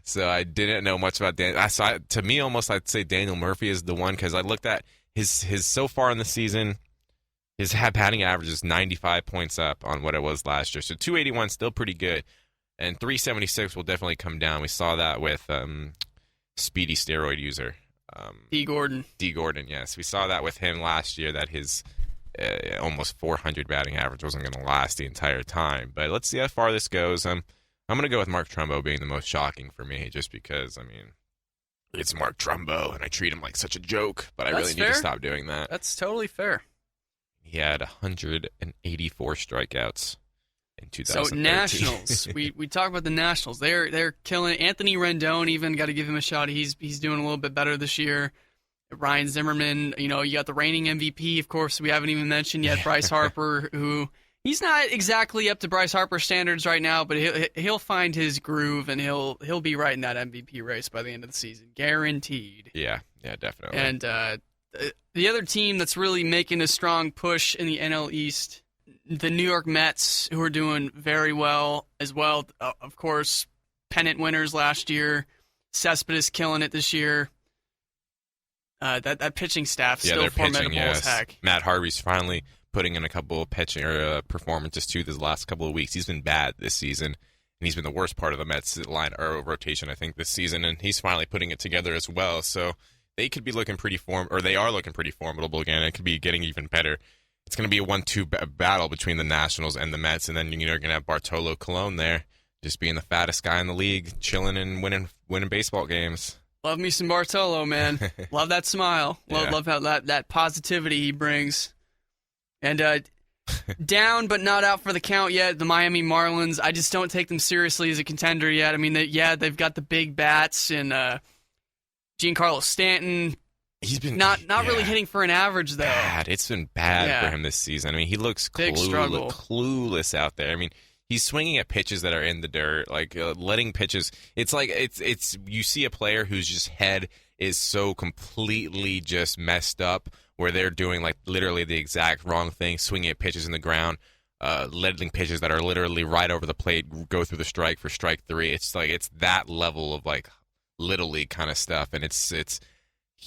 so I didn't know much about Daniel. To me, almost, I'd say Daniel Murphy is the one, because I looked at his so far in the season. His batting average is 95 points up on what it was last year. So 281 still pretty good. And 376 will definitely come down. We saw that with speedy steroid user. D. Gordon. D. Gordon, yes. We saw that with him last year, that his almost 400 batting average wasn't going to last the entire time. But let's see how far this goes. I'm going to go with Mark Trumbo being the most shocking for me, just because, I mean, it's Mark Trumbo, and I treat him like such a joke. But I really need to stop doing that. That's totally fair. He had 184 strikeouts in 2013. So Nationals, we talk about the Nationals. They're killing it. Anthony Rendon, even got to give him a shot. He's doing a little bit better this year. Ryan Zimmerman, you got the reigning MVP, of course. We haven't even mentioned yet Bryce Harper, who He's not exactly up to Bryce Harper standards right now, but he'll find his groove and he'll be right in that MVP race by the end of the season, guaranteed. Yeah, definitely. And the other team that's really making a strong push in the NL East, the New York Mets, who are doing very well as well. Of course, pennant winners last year. Cespedes killing it this year. That pitching staff still formidable as heck. Matt Harvey's finally putting in a couple of pitching performances too this last couple of weeks. He's been bad this season, and he's been the worst part of the Mets line or rotation, I think, this season. And he's finally putting it together as well. So they could be looking they are looking pretty formidable again. It could be getting even better. It's going to be a 1-2 battle between the Nationals and the Mets, and then you're going to have Bartolo Colon there, just being the fattest guy in the league, chilling and winning baseball games. Love me some Bartolo, man. Love that smile. Yeah. Love how that positivity he brings. And down but not out for the count yet, the Miami Marlins. I just don't take them seriously as a contender yet. I mean, they've got the big bats and Giancarlo Stanton. He's been not really hitting for an average, though. Bad. It's been bad for him this season. I mean, he looks clueless out there. I mean, he's swinging at pitches that are in the dirt, like letting pitches. It's like it's you see a player whose just head is so completely just messed up, where they're doing like literally the exact wrong thing, swinging at pitches in the ground, letting pitches that are literally right over the plate go through the strike for strike 3. It's like it's that level of like little league kind of stuff, and it's.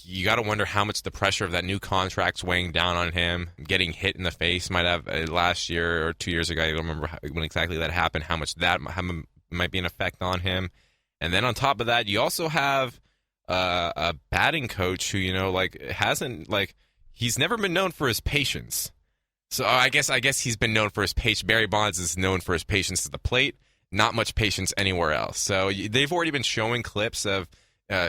You got to wonder how much the pressure of that new contract's weighing down on him. Getting hit in the face might have last year or 2 years ago. I don't remember when exactly that happened. How much that might be an effect on him. And then on top of that, you also have a batting coach who he's never been known for his patience. So I guess he's been known for his patience. Barry Bonds is known for his patience at the plate. Not much patience anywhere else. So they've already been showing clips of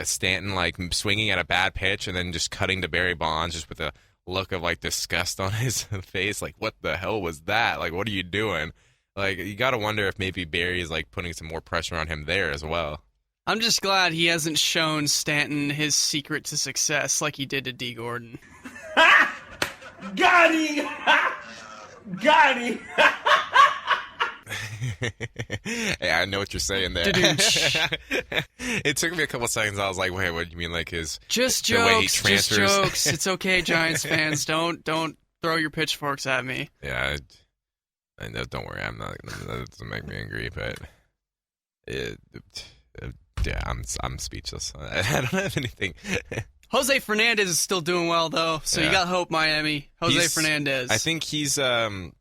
Stanton like swinging at a bad pitch and then just cutting to Barry Bonds just with a look of like disgust on his face, like what the hell was that? Like what are you doing? Like you got to wonder if maybe Barry is like putting some more pressure on him there as well. I'm just glad he hasn't shown Stanton his secret to success like he did to D. Gordon. Got him! Got him! Yeah, I know what you're saying there. It took me a couple seconds. I was like, "Wait, what do you mean? Like his just the way he jokes, transfers?" Just jokes. It's okay, Giants fans. Don't throw your pitchforks at me. Yeah, I know. Don't worry, I'm not. That doesn't make me angry, but I'm speechless. I don't have anything. Jose Fernandez is still doing well though, so you got hope, Miami. Fernandez. I think he's. You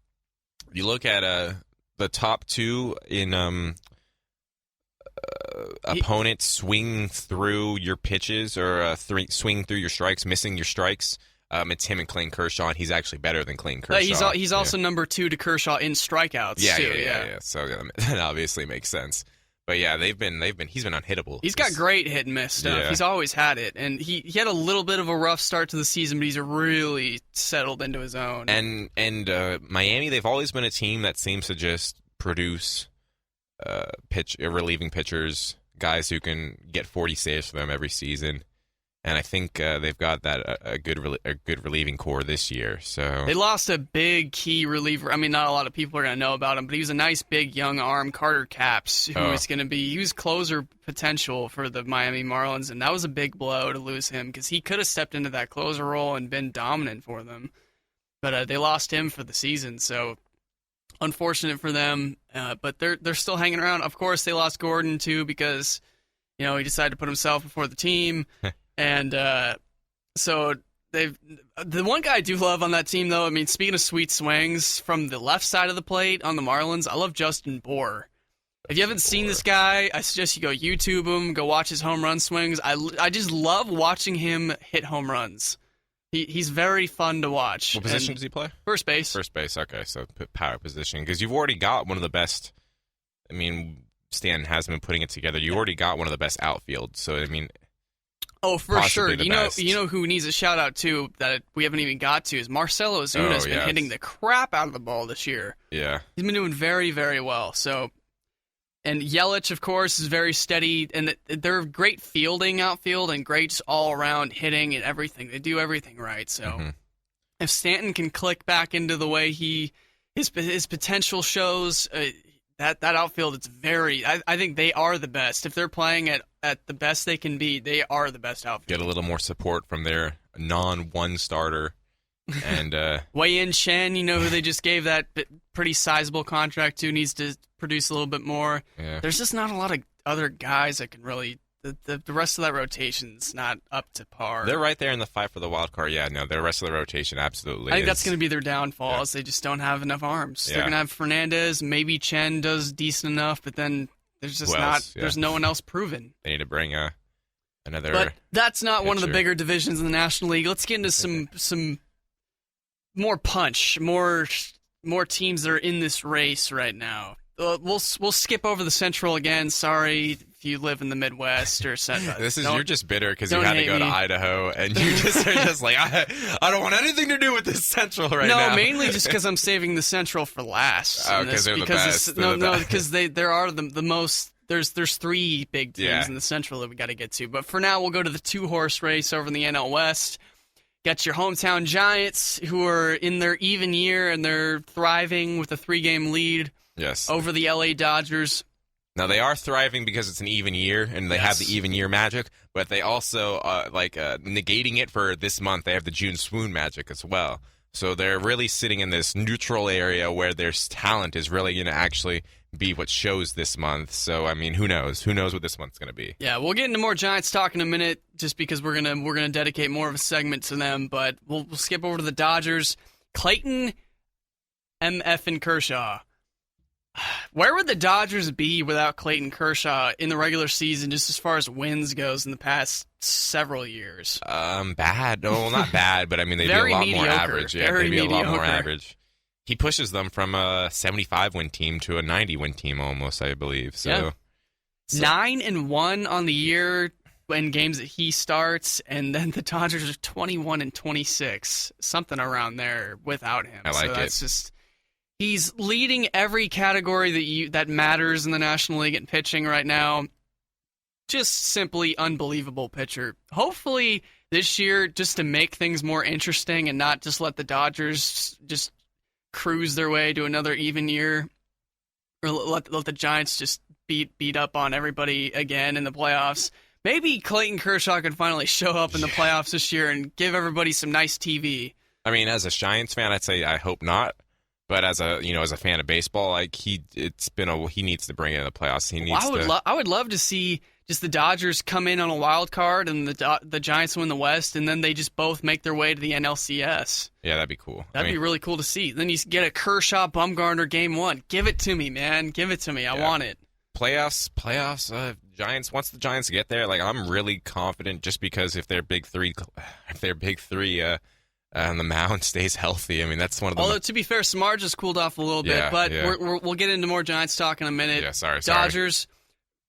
look at the top two in opponents swing through your pitches or swing through your strikes, missing your strikes. It's him and Clayton Kershaw, and he's actually better than Clayton Kershaw. He's also number 2 to Kershaw in strikeouts. Yeah. So that obviously makes sense. But yeah, he's been unhittable. He's got great hit and miss stuff. Yeah. He's always had it, and he had a little bit of a rough start to the season, but he's really settled into his own. And Miami, they've always been a team that seems to just produce relieving pitchers, guys who can get 40 saves for them every season. And I think they've got that a good relieving core this year. So they lost a big key reliever. I mean, not a lot of people are going to know about him, but he was a nice big young arm, Carter Capps, who was going to be he was closer potential for the Miami Marlins, and that was a big blow to lose him because he could have stepped into that closer role and been dominant for them. But they lost him for the season, so unfortunate for them. But they're still hanging around. Of course, they lost Gordon too because he decided to put himself before the team. And so the one guy I do love on that team, though, I mean, speaking of sweet swings from the left side of the plate on the Marlins, I love Justin Bour. If you haven't seen this guy, I suggest you go YouTube him, go watch his home run swings. I just love watching him hit home runs. He's very fun to watch. What position does he play? First base. First base, okay, so power position. Because you've already got one of the best, I mean, Stan has been putting it together. You already got one of the best outfields, so, I mean... Oh, for sure. Best. You know who needs a shout out too that we haven't even got to is Marcell Ozuna has been hitting the crap out of the ball this year. Yeah, he's been doing very, very well. So, and Yelich, of course, is very steady, and they're great fielding outfield and great all around hitting and everything. They do everything right. So, if Stanton can click back into the way he his potential shows. That outfield, it's very. I think they are the best. If they're playing at the best they can be, they are the best outfield. Get a little more support from their non-one starter. And Wei-Yin Chen, who they just gave that pretty sizable contract to, needs to produce a little bit more. Yeah. There's just not a lot of other guys that can really. The rest of that rotation's not up to par. They're right there in the fight for the wild card. Yeah, no, the rest of the rotation absolutely. I think that's going to be their downfall. Yeah. Is they just don't have enough arms. Yeah. They're going to have Fernandez. Maybe Chen does decent enough, but then there's just There's no one else proven. They need to bring another. But that's not one of the pitcher. bigger divisions in the National League. Let's get into some more punch, more teams that are in this race right now. We'll skip over the Central again. Sorry if you live in the Midwest or something. You're just bitter because you had to go to Idaho and you just are just like I don't want anything to do with this Central now. No, mainly just because I'm saving the Central for last. Oh, because they're the best. No, because there are the most. There's three big teams in the Central that we got to get to. But for now, we'll go to the 2-horse race over in the NL West. Got your hometown Giants, who are in their even year and they're thriving with a 3-game lead. Yes. Over the LA Dodgers. Now, they are thriving because it's an even year, and they have the even year magic, but they also, negating it for this month, they have the June swoon magic as well. So they're really sitting in this neutral area where their talent is really going to actually be what shows this month. So, I mean, who knows? Who knows what this month's going to be? Yeah, we'll get into more Giants talk in a minute just because we're gonna dedicate more of a segment to them, but we'll skip over to the Dodgers. Clayton, MF, and Kershaw. Where would the Dodgers be without Clayton Kershaw in the regular season, just as far as wins goes in the past several years? Bad. No, not bad, but I mean, they'd be a lot more average. Yeah, they'd be a lot more average. He pushes them from a 75-win team to a 90-win team almost, I believe. So, 9-1 on the year in games that he starts, and then the Dodgers are 21-26, something around there without him. I like it. That's just. He's leading every category that matters in the National League in pitching right now. Just simply unbelievable pitcher. Hopefully this year, just to make things more interesting and not just let the Dodgers just cruise their way to another even year, or let the Giants just beat up on everybody again in the playoffs. Maybe Clayton Kershaw can finally show up in the playoffs this year and give everybody some nice TV. I mean, as a Giants fan, I'd say I hope not. But as a fan of baseball, he needs to bring it in the playoffs. I would love to see just the Dodgers come in on a wild card and the Giants win the West, and then they just both make their way to the NLCS. Yeah, that'd be cool. That'd be really cool to see. Then you get a Kershaw Bumgarner game 1. Give it to me, man. Give it to me. I want it. Playoffs. Giants. Once the Giants get there, I'm really confident just because if their big three on the mound stays healthy. I mean, that's one of the. Although, to be fair, Samar just cooled off a little bit, but we'll get into more Giants talk in a minute. Yeah, sorry. Dodgers.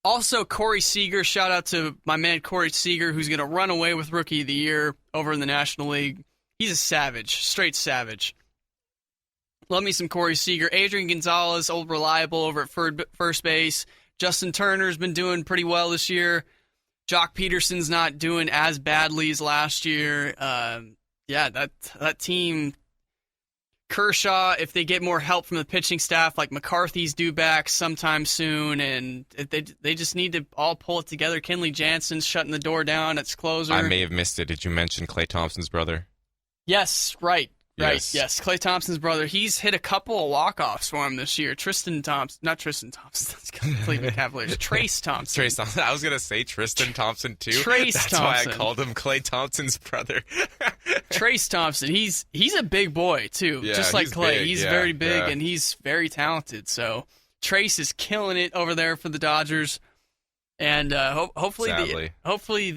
Also, Corey Seager. Shout out to my man Corey Seager, who's going to run away with Rookie of the Year over in the National League. He's a savage, straight savage. Love me some Corey Seager. Adrian Gonzalez, old reliable over at first base. Justin Turner's been doing pretty well this year. Jock Peterson's not doing as badly as last year. That team, Kershaw, if they get more help from the pitching staff, like McCarthy's due back sometime soon, and they just need to all pull it together. Kenley Jansen's shutting the door down. It's closer. I may have missed it. Did you mention Klay Thompson's brother? Yes, right. Yes. Klay Thompson's brother. He's hit a couple of walk-offs for him this year. Not Tristan Thompson. That's completely Cavaliers. Trace Thompson. Trace Thompson. I was going to say Tristan Thompson, too. That's Thompson. why I called him Klay Thompson's brother. Trace Thompson. He's a big boy, too. Yeah, just like Klay. Big. He's very big, and he's very talented. So Trace is killing it over there for the Dodgers. And hopefully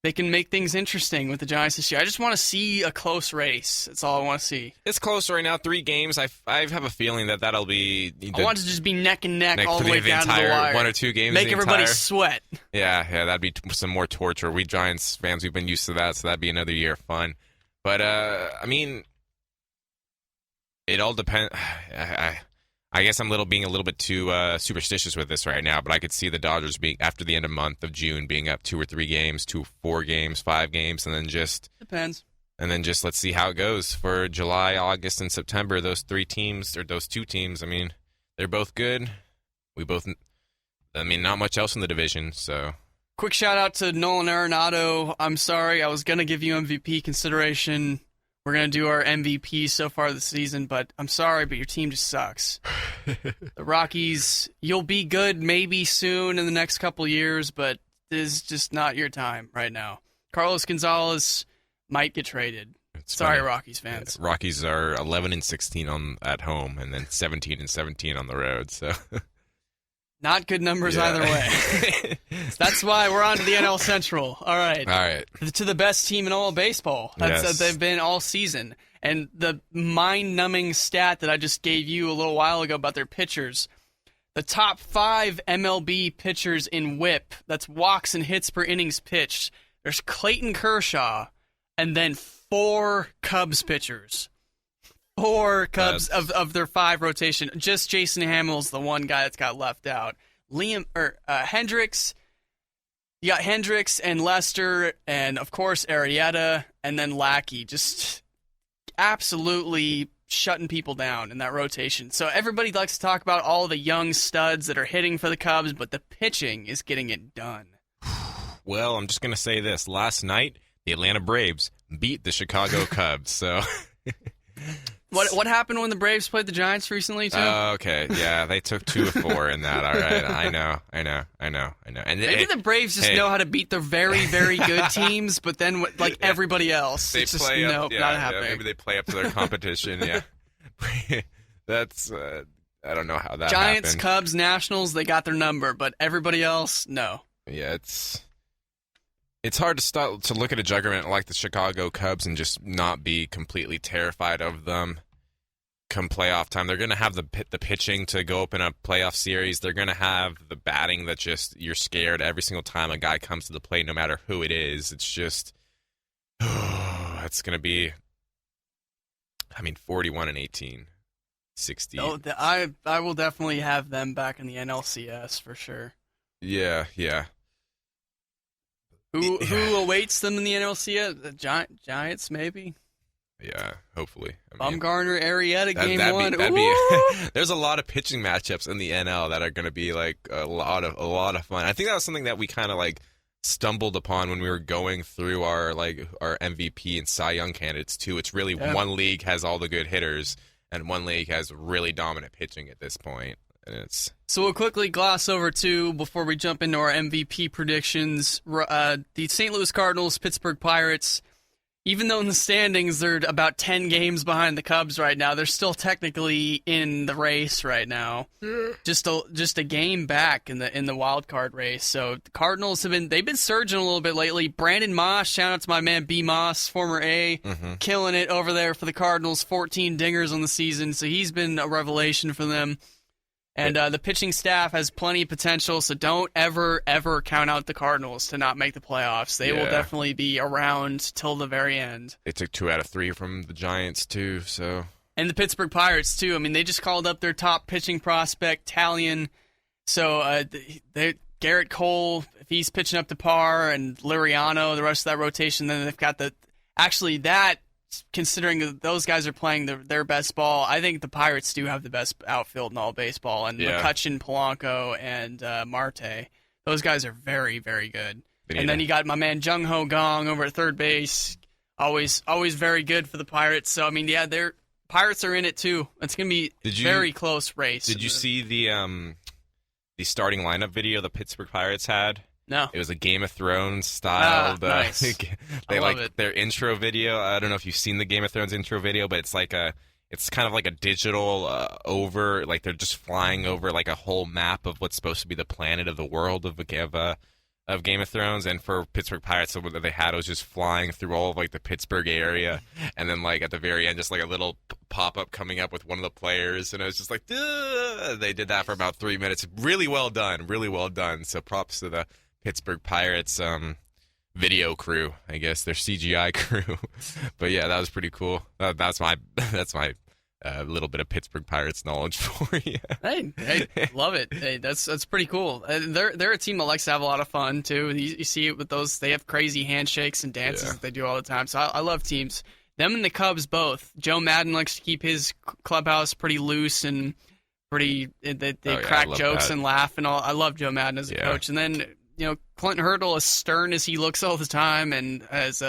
they can make things interesting with the Giants this year. I just want to see a close race. That's all I want to see. It's close right now. 3 games. I have a feeling that'll be. I want it to just be neck and neck all the way down to the wire. 1 or 2 games. Make everybody sweat. Yeah, that'd be some more torture. We Giants fans, we've been used to that, so that'd be another year of fun. But I mean, it all depends. I guess I'm being a little bit too superstitious with this right now, but I could see the Dodgers being, after the month of June, being up 2 or 3 games, 4 games, 5 games, and then just depends. And then just let's see how it goes for July, August, and September. Those two teams, I mean, they're both good. Not much else in the division, so. Quick shout out to Nolan Arenado. I'm sorry, I was going to give you MVP consideration. We're going to do our MVP so far this season, but I'm sorry, but your team just sucks. The Rockies, you'll be good maybe soon in the next couple years, but this is just not your time right now. Carlos Gonzalez might get traded. Sorry, funny. Rockies fans. Yeah, Rockies are 11-16 at home, and then 17-17 on the road. So not good numbers either way. That's why we're on to the NL Central. All right. To the best team in all of baseball. That's they've been all season. And the mind-numbing stat that I just gave you a little while ago about their pitchers. The top 5 MLB pitchers in WHIP, that's walks and hits per innings pitched. There's Clayton Kershaw, and then 4 Cubs pitchers. 4 Cubs of their 5 rotation. Just Jason Hamill's the one guy that's got left out. Hendricks. You got Hendricks and Lester, and of course Arrieta, and then Lackey. Just absolutely shutting people down in that rotation. So everybody likes to talk about all the young studs that are hitting for the Cubs, but the pitching is getting it done. Well, I'm just going to say this. Last night, the Atlanta Braves beat the Chicago Cubs, so... What happened when the Braves played the Giants recently, too? Okay, yeah, they took 2 of 4 in that, all right. I know. And maybe the Braves just know how to beat their very, very good teams, but then, like everybody else, they it's just, play up, not happening. Maybe they play up to their competition, yeah. That's, I don't know how that Giants, happened. Cubs, Nationals, they got their number, but everybody else, no. Yeah, it's hard to look at a juggernaut like the Chicago Cubs and just not be completely terrified of them come playoff time. They're going to have the pitching to go up in a playoff series. They're going to have the batting that just you're scared every single time a guy comes to the plate, no matter who it is. It's just, it's going to be, 41-18, 60. Oh, I will definitely have them back in the NLCS for sure. Yeah. Who awaits them in the NLCS? The Giants, maybe? Yeah, hopefully. Bumgarner, Arrieta, game 1. There's a lot of pitching matchups in the NL that are going to be like a lot of fun. I think that was something that we kind of like stumbled upon when we were going through our MVP and Cy Young candidates too. It's really one league has all the good hitters and one league has really dominant pitching at this point. So we'll quickly gloss over, too, before we jump into our MVP predictions. The St. Louis Cardinals, Pittsburgh Pirates, even though in the standings they're about 10 games behind the Cubs right now, they're still technically in the race right now. Yeah. Just a game back in the wild card race. So the Cardinals they've been surging a little bit lately. Brandon Moss, shout out to my man B. Moss, former A, killing it over there for the Cardinals, 14 dingers on the season. So he's been a revelation for them. And the pitching staff has plenty of potential, so don't ever count out the Cardinals to not make the playoffs. They will definitely be around till the very end. They took 2 out of 3 from the Giants, too, so... And the Pittsburgh Pirates, too. They just called up their top pitching prospect, Talion. So Garrett Cole, if he's pitching up to par, and Liriano, the rest of that rotation, then they've got considering those guys are playing their best ball, I think the Pirates do have the best outfield in all baseball. And McCutchen, Polanco, and Marte, those guys are very, very good. And then you got my man Jung Ho Gong over at third base, always very good for the Pirates. So their Pirates are in it too. It's gonna be very close race. Did you see the starting lineup video the Pittsburgh Pirates had? No. It was a Game of Thrones style. Nice. They love it. Their intro video. I don't know if you've seen the Game of Thrones intro video, but it's kind of like a digital over, like they're just flying over like a whole map of what's supposed to be the planet of the world of Game of Thrones. And for Pittsburgh Pirates, so what they had was just flying through all of like the Pittsburgh area, and then like at the very end, just like a little pop up coming up with one of the players, and it was just like, duh! They did that for about 3 minutes. Really well done. So props to the Pittsburgh Pirates video crew, I guess, their CGI crew. But yeah, that was pretty cool. That's my a little bit of Pittsburgh Pirates knowledge for you. Hey, love it. Hey, that's pretty cool. They're a team that likes to have a lot of fun too. You see it with those. They have crazy handshakes and dances that they do all the time. So I love teams. Them and the Cubs both. Joe Madden likes to keep his clubhouse pretty loose and pretty. They crack jokes and laugh and all. I love Joe Madden as a coach. And then Clinton Hurdle, as stern as he looks all the time, and as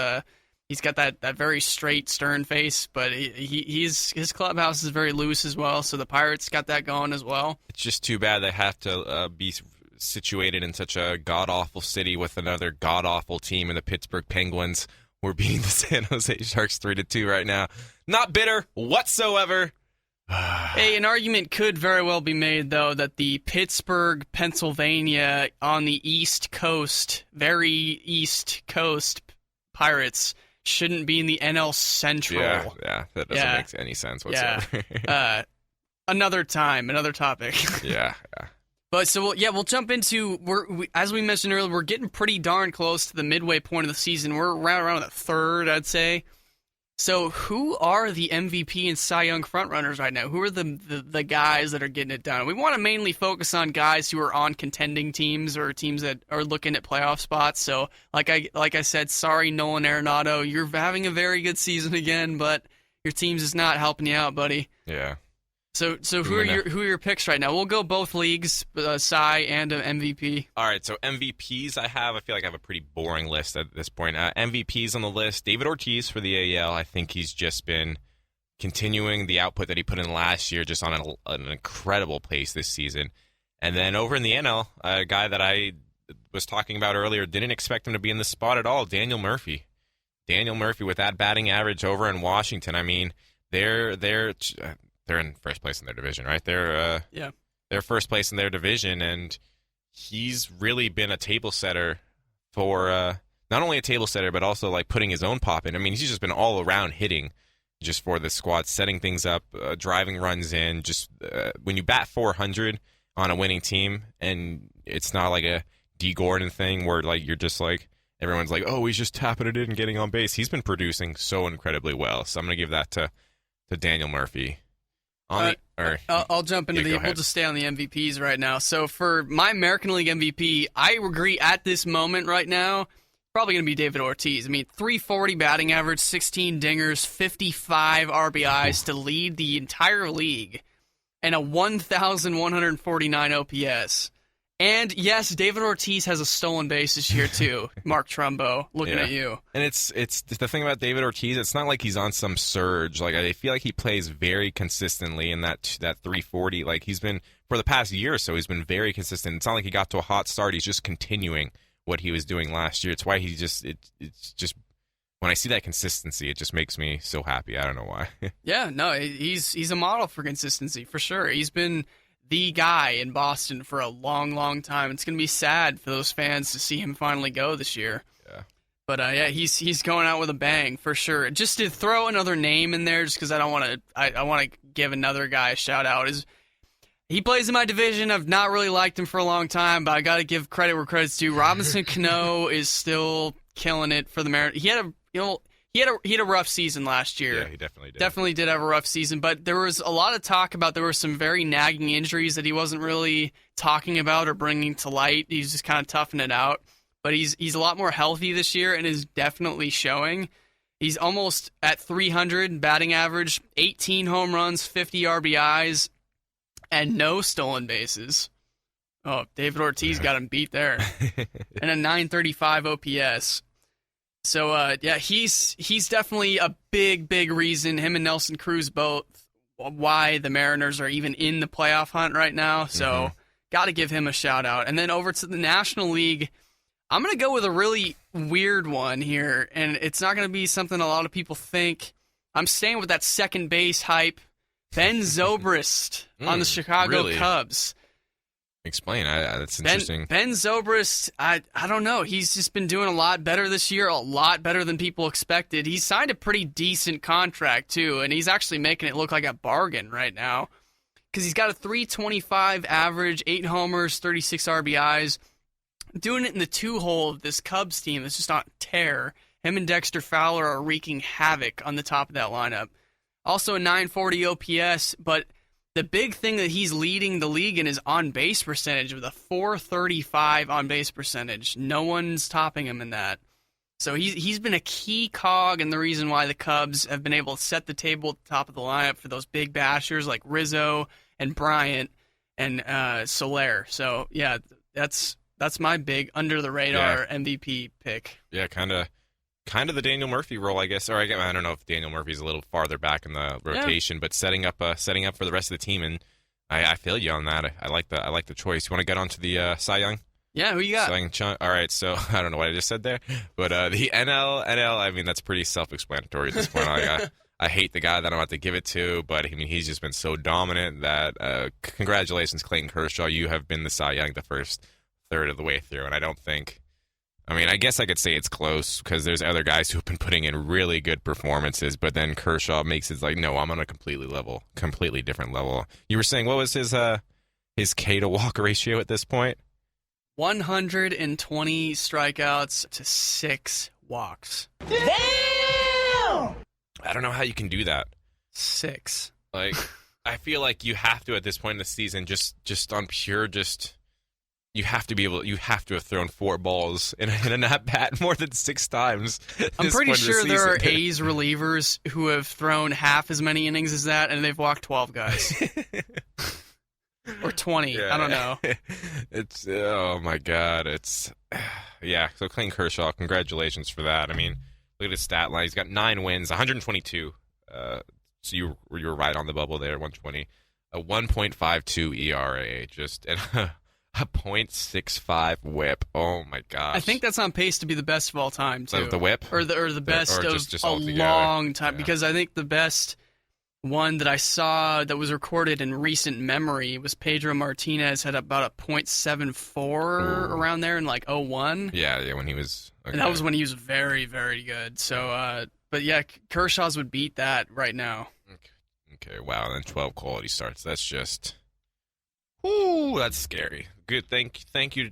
he's got that very straight, stern face, but his clubhouse is very loose as well, so the Pirates got that going as well. It's just too bad they have to be situated in such a god-awful city with another god-awful team in the Pittsburgh Penguins. We're beating the San Jose Sharks 3-2 right now. Not bitter whatsoever. Hey, an argument could very well be made, though, that the Pittsburgh, Pennsylvania, on the East Coast, very East Coast Pirates shouldn't be in the NL Central. Yeah, that doesn't make any sense whatsoever. Yeah. Another time, another topic. Yeah. But so we'll jump into as we mentioned earlier, we're getting pretty darn close to the midway point of the season. We're around the third, I'd say. So who are the MVP and Cy Young frontrunners right now? Who are the guys that are getting it done? We want to mainly focus on guys who are on contending teams or teams that are looking at playoff spots. So like I said, sorry Nolan Arenado, you're having a very good season again, but your team's just not helping you out, buddy. Yeah. So who are your picks right now? We'll go both leagues, Cy and MVP. All right, so MVPs I feel like I have a pretty boring list at this point. MVPs on the list, David Ortiz for the AL. I think he's just been continuing the output that he put in last year, just on an incredible pace this season. And then over in the NL, a guy that I was talking about earlier, didn't expect him to be in the spot at all, Daniel Murphy. Daniel Murphy with that batting average over in Washington. I mean, they're in first place in their division, right? They're first place in their division, and he's really been a table setter for not only a table setter, but also like putting his own pop in. I mean, he's just been all around hitting just for the squad, setting things up, driving runs in. Just when you bat 400 on a winning team, and it's not like a D Gordon thing where like you're just like everyone's like, oh, he's just tapping it in and getting on base. He's been producing so incredibly well. So I'm gonna give that to Daniel Murphy. I'll jump into we'll just stay on the MVPs right now. So for my American League MVP, I agree at this moment right now, probably going to be David Ortiz. I mean, 340 batting average, 16 dingers, 55 RBIs to lead the entire league, and a 1,149 OPS. And yes, David Ortiz has a stolen base this year too. Mark Trumbo, looking at you. And it's the thing about David Ortiz. It's not like he's on some surge. Like I feel like he plays very consistently in that 340. Like he's been for the past year or so. He's been very consistent. It's not like he got to a hot start. He's just continuing what he was doing last year. It's why he just it's just when I see that consistency, it just makes me so happy. I don't know why. Yeah, no, he's a model for consistency for sure. He's been the guy in Boston for a long, long time. It's going to be sad for those fans to see him finally go this year. Yeah. But he's going out with a bang for sure. Just to throw another name in there, just because I don't want to, I want to give another guy a shout out. Is he plays in my division? I've not really liked him for a long time, but I got to give credit where credit's due. Robinson Cano is still killing it for the Mariners. He had a rough season last year. Yeah, he definitely did. Definitely did have a rough season, but there was a lot of talk about there were some very nagging injuries that he wasn't really talking about or bringing to light. He's just kind of toughing it out. But he's a lot more healthy this year and is definitely showing. He's almost at 300 batting average, 18 home runs, 50 RBIs, and no stolen bases. Oh, David Ortiz got him beat there. And a 935 OPS. So, he's definitely a big reason, him and Nelson Cruz both, why the Mariners are even in the playoff hunt right now. So, got to give him a shout-out. And then over to the National League, I'm going to go with a really weird one here, and it's not going to be something a lot of people think. I'm staying with that second base hype. Ben Zobrist on the Chicago Cubs. Explain. That's interesting. Ben Zobrist, I don't know. He's just been doing a lot better this year, a lot better than people expected. He signed a pretty decent contract, too, and he's actually making it look like a bargain right now because he's got a 325 average, 8 homers, 36 RBIs, doing it in the 2-hole of this Cubs team that's just on tear. Him and Dexter Fowler are wreaking havoc on the top of that lineup. Also a 940 OPS, but the big thing that he's leading the league in is on-base percentage with a 435 on-base percentage. No one's topping him in that. So he's been a key cog and the reason why the Cubs have been able to set the table at the top of the lineup for those big bashers like Rizzo and Bryant and Soler. So, yeah, that's my big under-the-radar MVP pick. Yeah, kind of the Daniel Murphy role, I guess. Or I don't know if Daniel Murphy's a little farther back in the rotation, but setting up for the rest of the team, and I feel you on that. I like the choice. You want to get onto the Cy Young? Yeah, who you got? All right, so I don't know what I just said there, but the NL, I mean, that's pretty self-explanatory at this point. I hate the guy that I'm about to give it to, but I mean, he's just been so dominant that congratulations, Clayton Kershaw. You have been the Cy Young the first third of the way through, and I guess I could say it's close because there's other guys who have been putting in really good performances, but then Kershaw makes it like, no, I'm on a completely different level. You were saying, what was his K to walk ratio at this point? 120 strikeouts to 6 walks. Damn! I don't know how you can do that. 6. Like, I feel like you have to at this point in the season, just on pure, you have to have thrown 4 balls in an at bat more than 6 times. I'm pretty sure there are A's relievers who have thrown half as many innings as that, and they've walked 12 guys. Or 20. Yeah. I don't know. It's, oh my God. It's, yeah. So Clayton Kershaw, congratulations for that. I mean, look at his stat line. He's got 9 wins, 122. So you were right on the bubble there, 120. A 1.52 ERA, just and a 0.65 WHIP. Oh my gosh. I think that's on pace to be the best of all time too. The WHIP, or the best of just a long time. Yeah. Because I think the best one that I saw that was recorded in recent memory was Pedro Martinez had about a 0.74 around there in like 01. Yeah, when he was. Okay. And that was when he was very, very good. So, but yeah, Kershaw's would beat that right now. Okay, wow. And then 12 quality starts. That's just. Ooh, that's scary. Good. Thank you,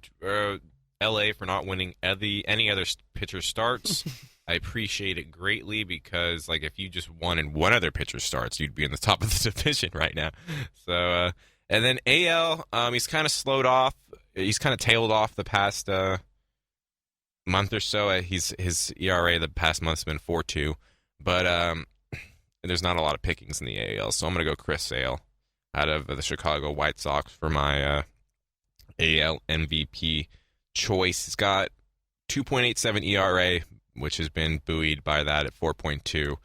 LA, for not winning any other pitcher starts. I appreciate it greatly because, like, if you just won in one other pitcher starts, you'd be in the top of the division right now. So, and then AL, he's kind of slowed off. He's kind of tailed off the past month or so. His ERA the past month's been 4.2, but there's not a lot of pickings in the AL, so I'm gonna go Chris Sale out of the Chicago White Sox for my AL MVP choice. He's got 2.87 ERA. Which has been buoyed by that at 4.2.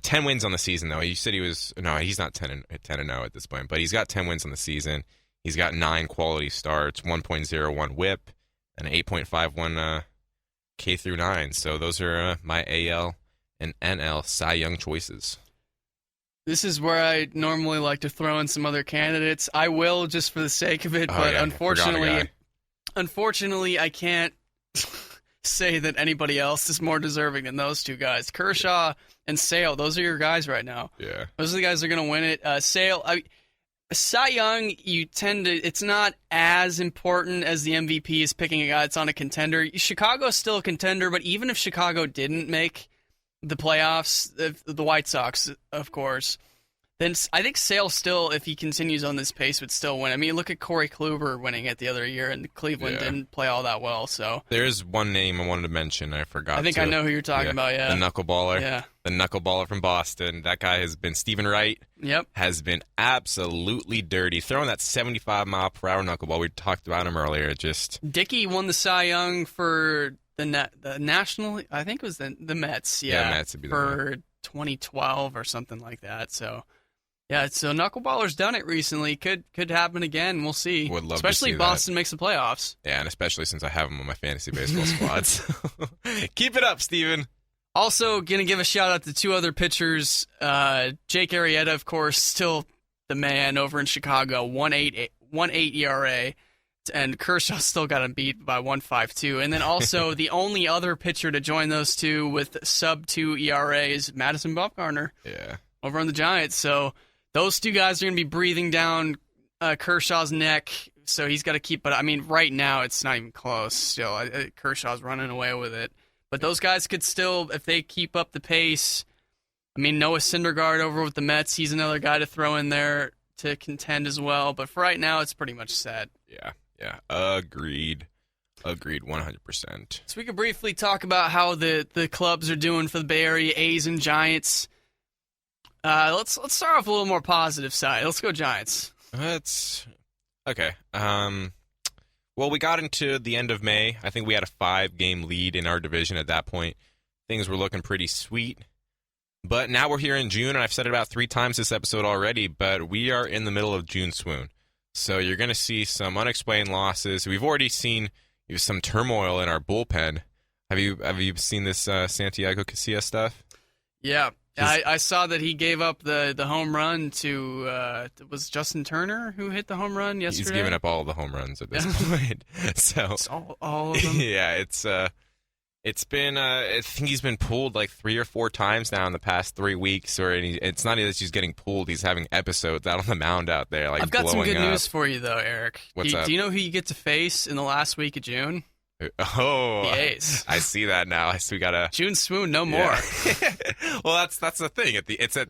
10 wins on the season, though. You said he's not 10-0 at this point, but he's got 10 wins on the season. He's got 9 quality starts, 1.01 WHIP, and 8.51 K through 9. So those are my AL and NL Cy Young choices. This is where I normally like to throw in some other candidates. I will just for the sake of it, but unfortunately, I can't say that anybody else is more deserving than those two guys. Kershaw and Sale, those are your guys right now. Yeah. Those are the guys that are going to win it. Sale, Cy Young, it's not as important as the MVP is picking a guy that's on a contender. Chicago's still a contender, but even if Chicago didn't make the playoffs, the White Sox, of course, then I think Sale still, if he continues on this pace, would still win. I mean, look at Corey Kluber winning it the other year, and Cleveland didn't play all that well. So there's one name I wanted to mention. I forgot. I think I know who you're talking about. Yeah, the knuckleballer. Yeah, the knuckleballer from Boston. That guy has been Stephen Wright. Yep, has been absolutely dirty, throwing that 75-mile-per-hour knuckleball. We talked about him earlier. Just Dickey won the Cy Young for the National. I think it was the Mets. Yeah, Mets would be for 2012 or something like that. So. Yeah, so Knuckleballer's done it recently. Could happen again. We'll see. Would love especially to see Boston makes the playoffs. Yeah, and especially since I have him on my fantasy baseball squads. Keep it up, Steven. Also, going to give a shout-out to 2 other pitchers. Jake Arrieta, of course, still the man over in Chicago, 1.8 ERA. And Kershaw still got him beat by 1.52. And then also the only other pitcher to join those two with sub-2 ERA is Madison Bumgarner. Yeah. Over on the Giants. So those 2 guys are going to be breathing down Kershaw's neck, so he's got to keep. But I mean, right now it's not even close. Still, Kershaw's running away with it. But those guys could still, if they keep up the pace, I mean, Noah Syndergaard over with the Mets, he's another guy to throw in there to contend as well. But for right now, it's pretty much set. Yeah. Agreed 100%. So we could briefly talk about how the clubs are doing for the Bay Area, A's and Giants. Let's start off a little more positive side. Let's go Giants. That's okay. Well, we got into the end of May. I think we had a 5-game lead in our division at that point. Things were looking pretty sweet. But now we're here in June, and I've said it about 3 times this episode already, but we are in the middle of June swoon. So you're going to see some unexplained losses. We've already seen some turmoil in our bullpen. Have you seen this Santiago Casillas stuff? Yeah. I saw that he gave up the home run to was Justin Turner who hit the home run yesterday. He's given up all the home runs at this point. So it's all of them. Yeah, it's been I think he's been pulled like 3 or 4 times now in the past 3 weeks. It's not that he's getting pulled; he's having episodes out on the mound out there. Like I've got some good up. news for you though, Eric. What's up? Do you know who you get to face in the last week of June? Oh, the A's. I see that now. So we gotta June swoon, no more. Yeah. Well, that's the thing.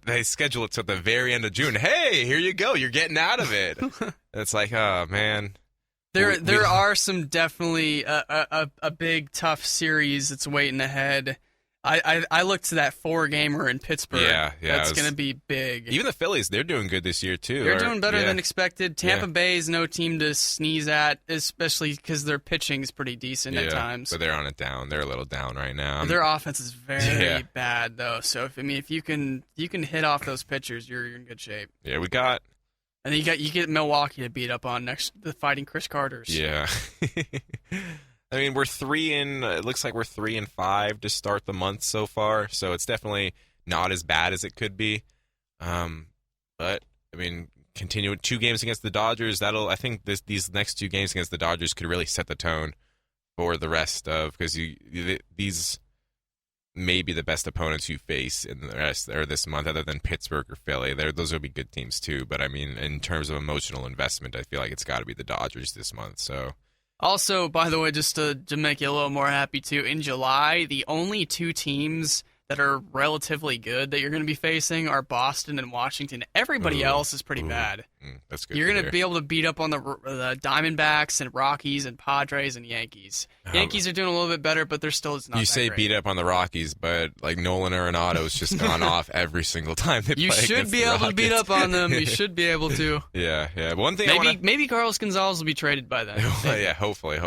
They schedule it to the very end of June. Hey, here you go. You're getting out of it. It's like, oh man. There are some definitely a big tough series that's waiting ahead. I looked to that 4-gamer in Pittsburgh. Yeah, that's going to be big. Even the Phillies, they're doing good this year too. They're doing better than expected. Tampa Bay is no team to sneeze at, especially because their pitching is pretty decent at times. But they're on it down. They're a little down right now. Their offense is very bad though. So if you can hit off those pitchers, you're in good shape. Yeah, we got. And then you get Milwaukee to beat up on the fighting Chris Carters. Yeah. I mean, it looks like we're 3-5 to start the month so far, so it's definitely not as bad as it could be. But I mean, continue 2 games against the Dodgers. I think these next 2 games against the Dodgers could really set the tone for the rest of, because these may be the best opponents you face in the rest or this month, other than Pittsburgh or Philly. Those will be good teams too. But I mean, in terms of emotional investment, I feel like it's got to be the Dodgers this month. So. Also, by the way, just to make you a little more happy too, in July, the only 2 teams that are relatively good that you're going to be facing are Boston and Washington. Everybody else is pretty bad. That's good. You're going to be able to beat up on the Diamondbacks and Rockies and Padres and Yankees. Yankees are doing a little bit better, but they're still not. You say great. Beat up on the Rockies, but like Nolan Arenado's just gone off every single time they play. You should be able to beat up on them. You should be able to. Yeah. One thing maybe Carlos Gonzalez will be traded by then. Yeah, hopefully.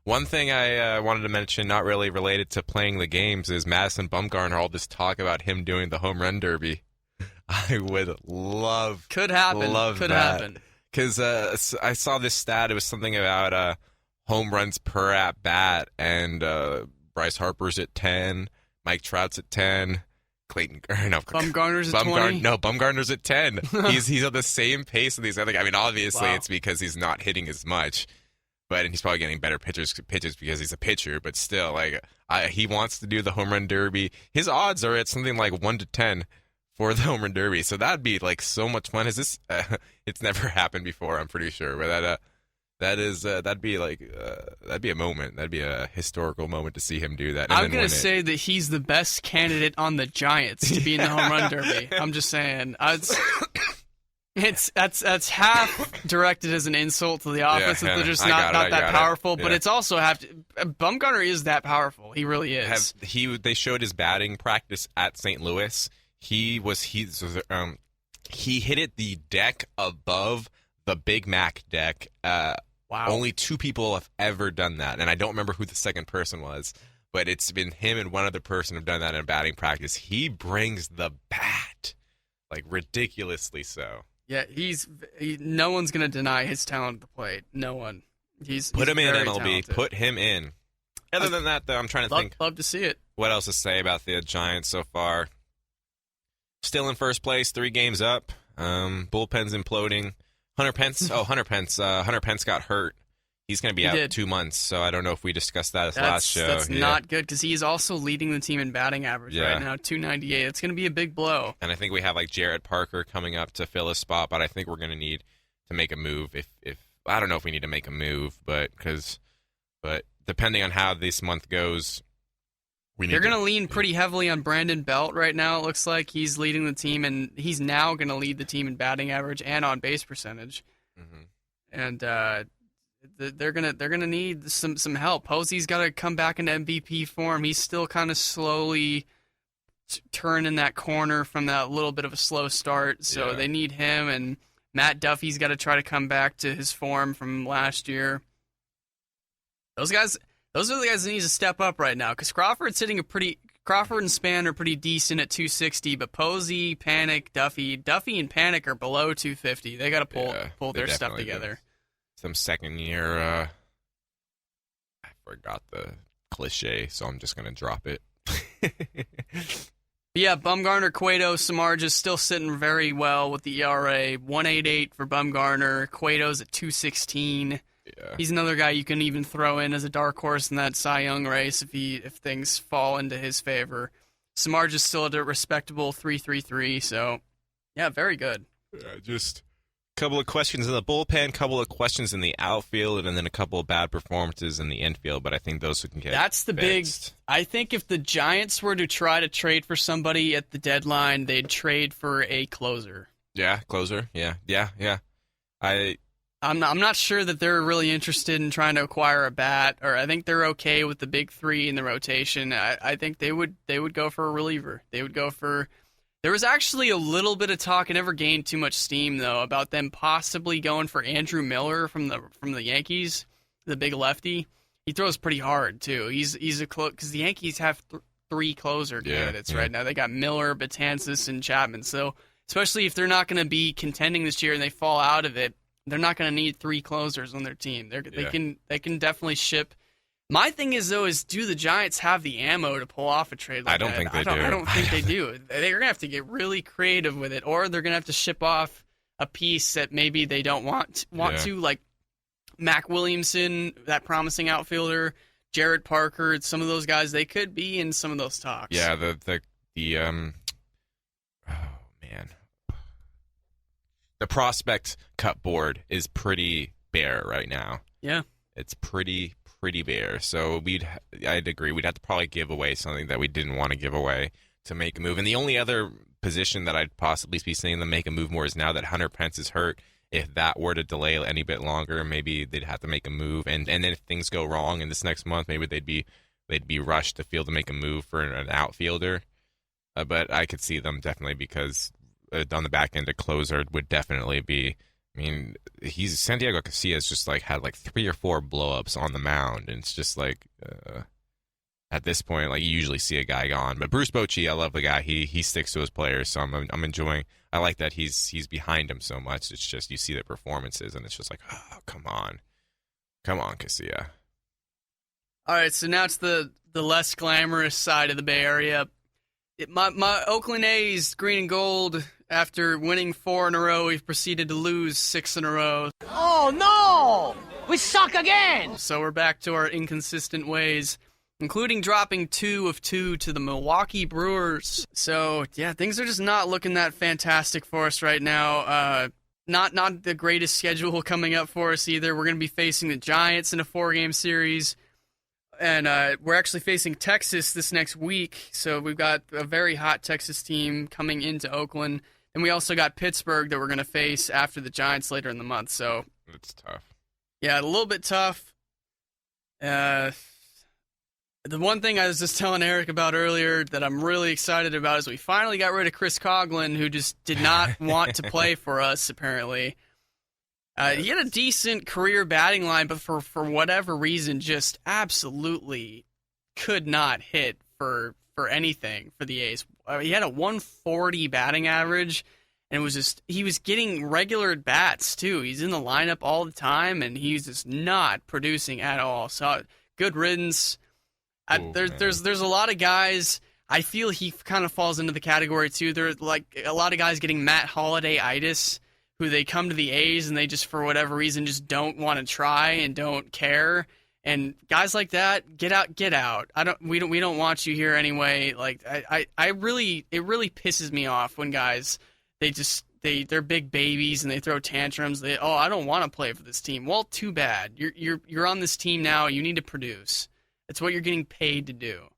One thing I wanted to mention, not really related to playing the games, is Madison Bumgarner. All this talk about him doing the home run derby. I would love Could happen. Because I saw this stat. It was something about home runs per at bat, and Bryce Harper's at 10, Mike Trout's at 10, Bumgarner's at 20. No, Bumgarner's at 10. He's at the same pace as these other guys. I mean, obviously it's because he's not hitting as much. And he's probably getting better pitches because he's a pitcher. But still, like he wants to do the home run derby. His odds are at something like 1-10 for the home run derby. So that'd be like so much fun. Is this? It's never happened before, I'm pretty sure. But that'd be a moment. That'd be a historical moment to see him do that. I'm gonna say that he's the best candidate on the Giants to be in the home run derby. I'm just saying. That's half directed as an insult to the offense that they're just not that powerful, but it's also Bumgarner is that powerful. He really is. They showed his batting practice at St. Louis. He hit it the deck above the Big Mac deck. Wow. Only 2 people have ever done that, and I don't remember who the second person was, but it's been him and one other person have done that in batting practice. He brings the bat, like ridiculously so. Yeah, no one's going to deny his talent at the plate. No one. Put him in MLB. Talented. Put him in. Other than that, though, I'm trying to think. Love to see it. What else to say about the Giants so far? Still in first place, 3 games up. Bullpen's imploding. Hunter Pence got hurt. He's going to be out 2 months, so I don't know if we discussed that last show. That's not good because he's also leading the team in batting average right now, 298. It's going to be a big blow. And I think we have like Jarrett Parker coming up to fill his spot, but I think we're going to need to make a move. If I don't know if we need to make a move, but depending on how this month goes, They're going to lean pretty heavily on Brandon Belt right now. It looks like he's leading the team, and he's now going to lead the team in batting average and on base percentage. Mm-hmm. And they're gonna need some help. Posey's got to come back into MVP form. He's still kind of slowly turning that corner from that little bit of a slow start. So they need him, and Matt Duffy's got to try to come back to his form from last year. Those are the guys that need to step up right now, because Crawford and Span are pretty decent at 260, but Posey, Panic, Duffy and Panic are below 250. They got to pull their stuff together. Some second year, I forgot the cliche, so I'm just gonna drop it. Yeah, Bumgarner, Cueto, Samardzija still sitting very well with the ERA, 1.88 for Bumgarner. Cueto's at 216. Yeah. He's another guy you can even throw in as a dark horse in that Cy Young race if things fall into his favor. Samardzija's still at a respectable 3.33, so yeah, very good. Just a couple of questions in the bullpen, couple of questions in the outfield, and then a couple of bad performances in the infield, but I think those can get That's the fixed. I think if the Giants were to try to trade for somebody at the deadline, they'd trade for a closer. Yeah, closer. Yeah. I'm not sure that they're really interested in trying to acquire a bat, or I think they're okay with the big three in the rotation. I think they would go for a reliever. They would go for. There was actually a little bit of talk. It never gained too much steam though about them possibly going for Andrew Miller from the Yankees, the big lefty. He throws pretty hard too. He's a because the Yankees have three closer candidates right now. They got Miller, Betances, and Chapman. So especially if they're not going to be contending this year and they fall out of it. They're not going to need three closers on their team. They can definitely ship. My thing is though, do the Giants have the ammo to pull off a trade like that? I don't think they do. I don't think they do. They're going to have to get really creative with it, or they're going to have to ship off a piece that maybe they don't want to, like Mac Williamson, that promising outfielder, Jared Parker, some of those guys. They could be in some of those talks. Yeah, the prospect cut board is pretty bare right now. Yeah. It's pretty bare. So I'd agree. We'd have to probably give away something that we didn't want to give away to make a move. And the only other position that I'd possibly be seeing them make a move more is now that Hunter Pence is hurt. If that were to delay any bit longer, maybe they'd have to make a move. And then if things go wrong in this next month, maybe they'd be rushed to feel to make a move for an outfielder. But I could see them definitely, because on the back end, a closer would definitely be. I mean, Santiago Casillas just had 3 or 4 blowups on the mound, and it's just at this point, you usually see a guy gone. But Bruce Bochy, I love the guy. He sticks to his players, so I'm enjoying. I like that he's behind him so much. It's just you see the performances, and it's just oh, come on, Casilla. All right, so now it's the less glamorous side of the Bay Area. My Oakland A's, green and gold. After winning 4 in a row, we've proceeded to lose 6 in a row. Oh, no! We suck again! So we're back to our inconsistent ways, including dropping 2 of 2 to the Milwaukee Brewers. So, yeah, things are just not looking that fantastic for us right now. Not the greatest schedule coming up for us either. We're going to be facing the Giants in a 4-game series. And we're actually facing Texas this next week. So we've got a very hot Texas team coming into Oakland. And we also got Pittsburgh that we're going to face after the Giants later in the month. So it's tough. Yeah, a little bit tough. The one thing I was just telling Eric about earlier that I'm really excited about is we finally got rid of Chris Coughlin, who just did not want to play for us, apparently. He had a decent career batting line, but for whatever reason, just absolutely could not hit for anything for the A's. He had a 140 batting average, and he was getting regular at bats too. He's in the lineup all the time, and he's just not producing at all. So good riddance. There's a lot of guys. I feel he kind of falls into the category too. There's a lot of guys getting Matt Holliday-itis, who they come to the A's and they just, for whatever reason, just don't want to try and don't care. And guys like that, get out. We don't want you here anyway. It really pisses me off when guys, they're big babies and they throw tantrums. I don't want to play for this team. Well, too bad. You're on this team now. You need to produce. It's what you're getting paid to do.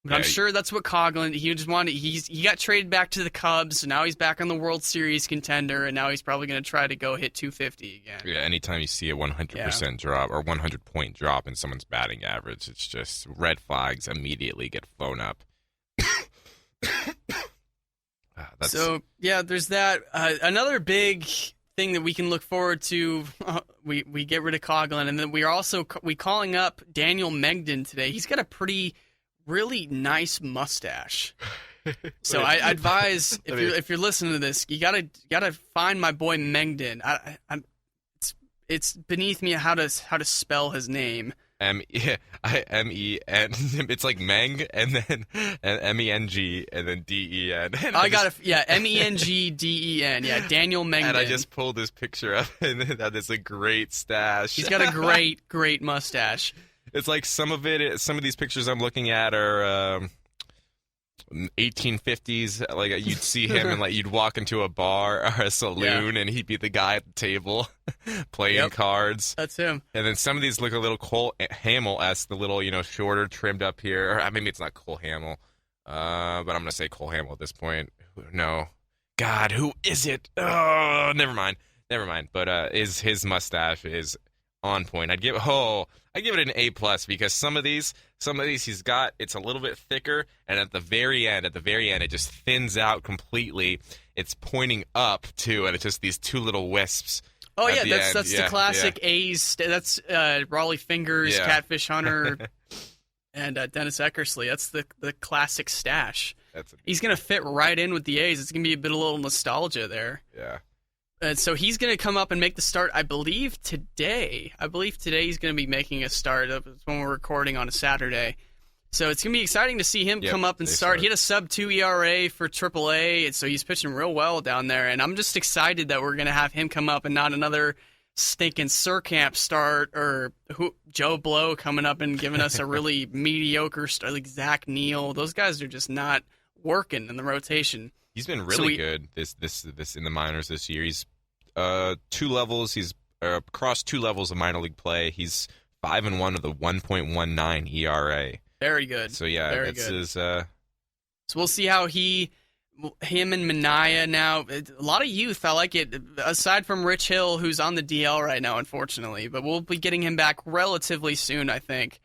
But I'm sure that's what Coughlin, he got traded back to the Cubs, so now he's back on the World Series contender, and now he's probably going to try to go hit 250 again. Yeah, anytime you see a 100% drop or 100-point drop in someone's batting average, it's just red flags immediately get flown up. So, yeah, there's that. Another big thing that we can look forward to, we get rid of Coughlin, and then we calling up Daniel Mengden today. He's got a really nice mustache. So I advise if you're listening to this, you gotta find my boy Mengden. It's beneath me how to spell his name. MEN. It's like Meng and then MENG and then DEN. I got it. Yeah, MENGDEN. Yeah, Daniel Mengden. And I just pulled this picture up, and that is a great stash. He's got a great mustache. It's like some of these pictures I'm looking at are 1850s. Like you'd see him and like you'd walk into a bar or a saloon and he'd be the guy at the table playing cards. That's him. And then some of these look a little Cole Hamill-esque, the little, shorter, trimmed up here. Or maybe it's not Cole Hamill, but I'm going to say Cole Hamill at this point. No. God, who is it? Oh, never mind. But his mustache is on point. I'd give it an A+ because some of these he's got, it's a little bit thicker, and at the very end it just thins out completely. It's pointing up too, and it's just these two little wisps. Oh yeah, that's the classic A's. That's Raleigh Fingers, Catfish Hunter, and Dennis Eckersley. That's the classic stash. He's gonna fit right in with the A's. It's gonna be a little nostalgia there. Yeah. And so he's going to come up and make the start, I believe today he's going to be making a start when we're recording on a Saturday. So it's going to be exciting to see him come up and start. He had a sub-2 ERA for AAA, and so he's pitching real well down there. And I'm just excited that we're going to have him come up and not another stinking Surkamp start or Joe Blow coming up and giving us a really mediocre start like Zach Neal. Those guys are just not working in the rotation. He's been really good this in the minors this year. He's 2 levels. He's across 2 levels of minor league play. He's 5-1 with a 1.19 ERA. Very good. So yeah, very that's good. his. So we'll see how him and Minaya now. A lot of youth. I like it. Aside from Rich Hill, who's on the DL right now, unfortunately, but we'll be getting him back relatively soon, I think.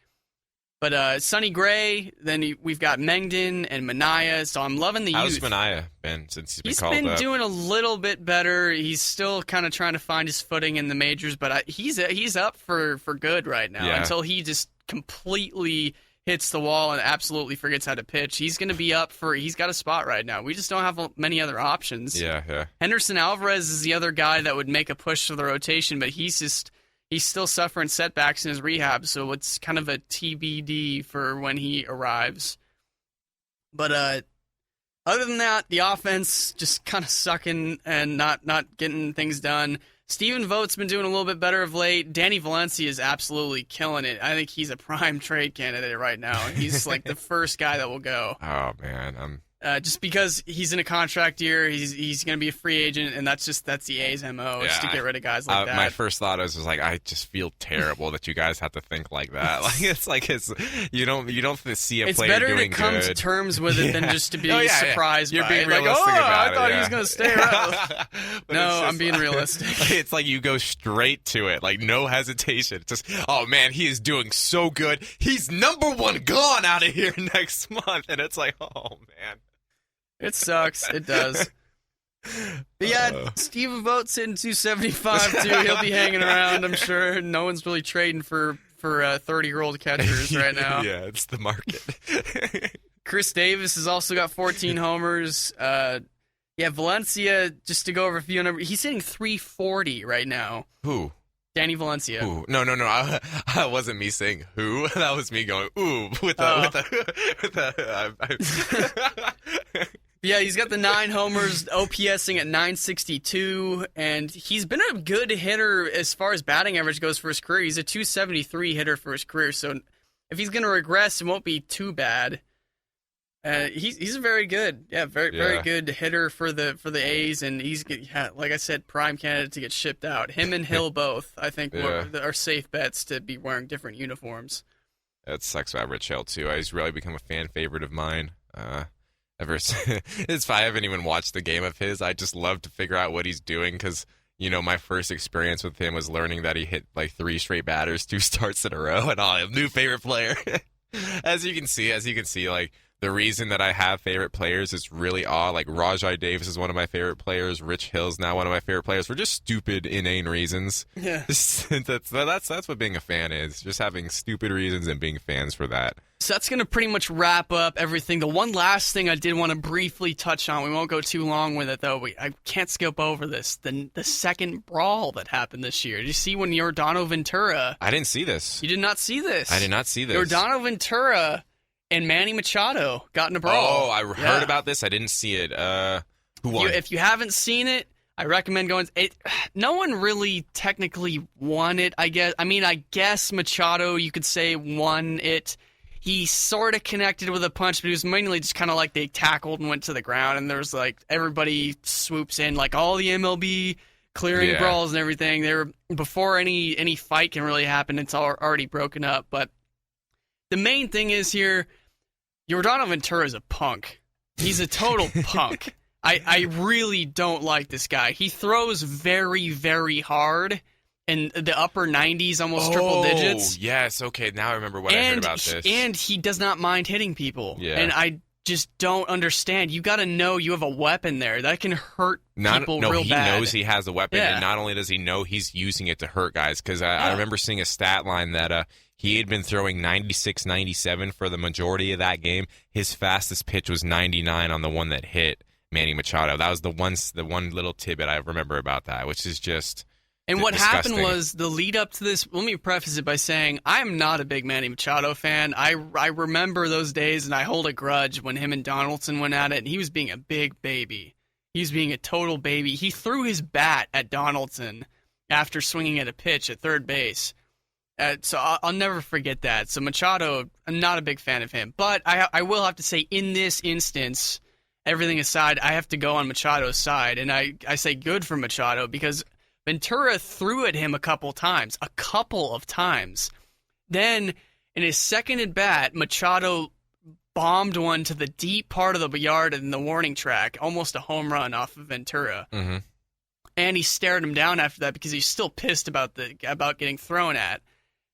But Sonny Gray, then we've got Mengden and Minaya, so I'm loving the youth. How's Minaya been since he's been called up? He's been doing a little bit better. He's still kind of trying to find his footing in the majors, but he's up for good right now until he just completely hits the wall and absolutely forgets how to pitch. He's going to be he's got a spot right now. We just don't have many other options. Yeah. Henderson Alvarez is the other guy that would make a push to the rotation, but he's still suffering setbacks in his rehab, so it's kind of a TBD for when he arrives. But other than that, the offense just kind of sucking and not getting things done. Stephen Vogt's been doing a little bit better of late. Danny Valencia is absolutely killing it. I think he's a prime trade candidate right now. He's like the first guy that will go. Oh, man. Just because he's in a contract year, he's going to be a free agent, and that's the A's MO is to get rid of guys like that. My first thought was like, I just feel terrible that you guys have to think like that. Like you don't see a player doing good. It's better to come to terms with it than just to be surprised. You're by being it. realistic like, about it. I thought he was going to stay around. No, I'm being realistic. It's like you go straight to it, like no hesitation. It's just, oh man, he is doing so good. He's number 1 gone out of here next month, and it's like, oh man. It sucks. It does. But yeah, Stephen Vogt's hitting 275 too. He'll be hanging around, I'm sure. No one's really trading for 30-year-old catchers right now. Yeah, it's the market. Chris Davis has also got 14 homers. Valencia, just to go over a few numbers, he's hitting 340 right now. Who? Danny Valencia. Ooh. No. I wasn't me saying who. That was me going, ooh, Yeah, he's got the 9 homers, OPSing at 962, and he's been a good hitter as far as batting average goes for his career. He's a 273 hitter for his career, so if he's going to regress, it won't be too bad. He's a very good, very good hitter for the A's, and he's, like I said, prime candidate to get shipped out. Him and Hill both, I think, are safe bets to be wearing different uniforms. That sucks about Rich Hill too. He's really become a fan favorite of mine. It's I haven't even watched the game of his. I just love to figure out what he's doing because my first experience with him was learning that he hit like 3 straight batters, 2 starts in a row, and I have new favorite player. As you can see, like the reason that I have favorite players is really odd. Like Rajai Davis is one of my favorite players. Rich Hill's now one of my favorite players for just stupid, inane reasons. Yeah, that's what being a fan is. Just having stupid reasons and being fans for that. So that's going to pretty much wrap up everything. The one last thing I did want to briefly touch on, we won't go too long with it, though. I can't skip over this. The second brawl that happened this year. Did you see when Yordano Ventura... I didn't see this. You did not see this? I did not see this. Yordano Ventura and Manny Machado got in a brawl. Oh, I heard about this. I didn't see it. Who won? If you haven't seen it, I recommend going. No one really technically won it, I guess. I mean, I guess Machado, you could say, won it. He sort of connected with a punch, but it was mainly just kind of like they tackled and went to the ground, and there's like everybody swoops in, like all the MLB clearing brawls and everything. Before any fight can really happen, it's already broken up. But the main thing is here, Yordano Ventura is a punk. He's a total punk. I really don't like this guy. He throws very, very hard. In the upper 90s, almost triple digits. Oh, yes. Okay, now I remember what I heard about this. And he does not mind hitting people. Yeah. And I just don't understand. You got to know you have a weapon there. That can hurt people real bad. He knows he has a weapon, Yeah. and not only does he know, he's using it to hurt guys. Because I remember seeing a stat line that he had been throwing 96, 97 for the majority of that game. His fastest pitch was 99 on the one that hit Manny Machado. That was the one little tidbit I remember about that, which is just... And what disgusting. happened was the lead up to this, let me preface it by saying I am not a big Manny Machado fan. I remember those days, and I hold a grudge when him and Donaldson went at it, and he was being a big baby. He was being a total baby. He threw his bat at Donaldson after swinging at a pitch at third base. So I'll never forget that. So Machado, I'm not a big fan of him. But I will have to say, in this instance, everything aside, I have to go on Machado's side. And I say good for Machado because Ventura threw at him a couple of times. Then, in his second at bat, Machado bombed one to the deep part of the yard in the warning track, almost a home run off of Ventura. Mm-hmm. And he stared him down after that because he's still pissed about getting thrown at.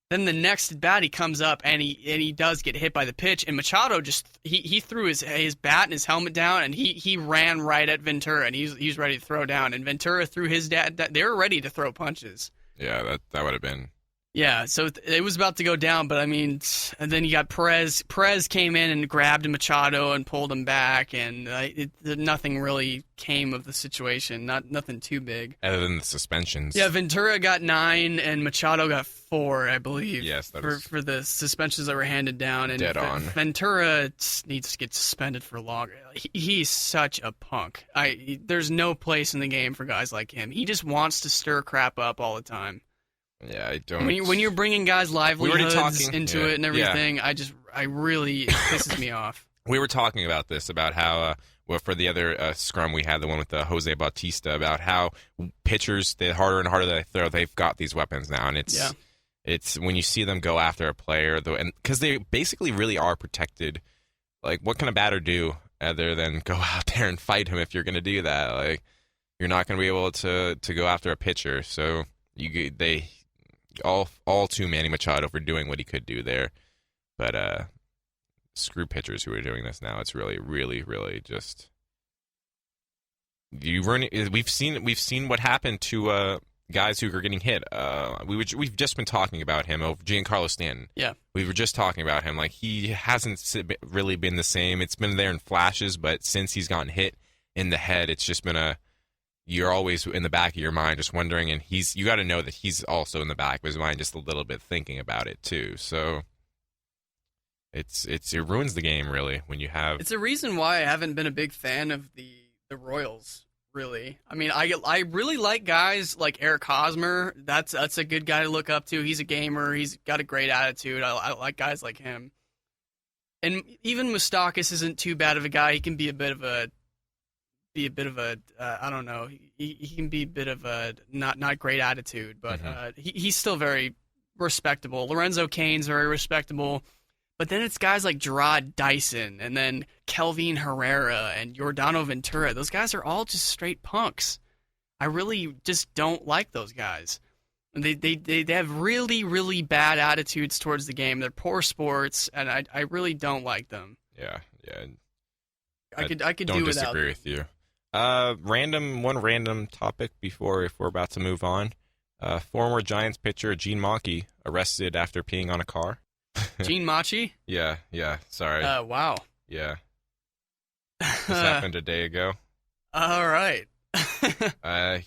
Then the next at bat, he comes up and he does get hit by the pitch, and Machado just he threw his bat and his helmet down, and he ran right at Ventura, and he's ready to throw down, and Ventura threw his they were ready to throw punches. Yeah, that would have been. Yeah, so it was about to go down, but I mean, and then you got Perez. Perez came in and grabbed Machado and pulled him back, and nothing really came of the situation. Nothing too big. Other than the suspensions. Yeah, Ventura got 9 and Machado got 4, I believe. Yes, for the suspensions that were handed down. And dead on. Ventura needs to get suspended for longer. He's such a punk. There's no place in the game for guys like him. He just wants to stir crap up all the time. Yeah, I don't. When you're bringing guys' livelihoods into it and everything, yeah. it pisses me off. We were talking about this, about how, for the other scrum we had, the one with Jose Bautista, about how pitchers, the harder and harder they throw, they've got these weapons now, and it's when you see them go after a player, and because they basically really are protected. Like, what can a batter do other than go out there and fight him if you're going to do that? Like, you're not going to be able to go after a pitcher, so they. All to Manny Machado for doing what he could do there, but screw pitchers who are doing this now. It's really, really, really just We've seen what happened to guys who are getting hit. We've just been talking about him, Giancarlo Stanton. Yeah, we were just talking about him. Like, he hasn't really been the same. It's been there in flashes, but since he's gotten hit in the head, it's just been you're always in the back of your mind just wondering, and you got to know that he's also in the back of his mind just a little bit thinking about it too. So it ruins the game, really, when you have... It's a reason why I haven't been a big fan of the Royals, really. I mean, I really like guys like Eric Hosmer. That's a good guy to look up to. He's a gamer. He's got a great attitude. I like guys like him. And even Moustakas isn't too bad of a guy. He can be a bit of a I don't know. He can be a bit of a not great attitude, but he's still very respectable. Lorenzo Cain's very respectable. But then it's guys like Gerard Dyson and then Kelvin Herrera and Giordano Ventura. Those guys are all just straight punks. I really just don't like those guys. They have really, really bad attitudes towards the game. They're poor sports, and I really don't like them. Yeah. I could don't do without disagree with you. Random topic before if we're about to move on. Former Giants pitcher Gene Machi arrested after peeing on a car. Gene Machi? Yeah. Sorry. Wow. Yeah. This happened a day ago. All right.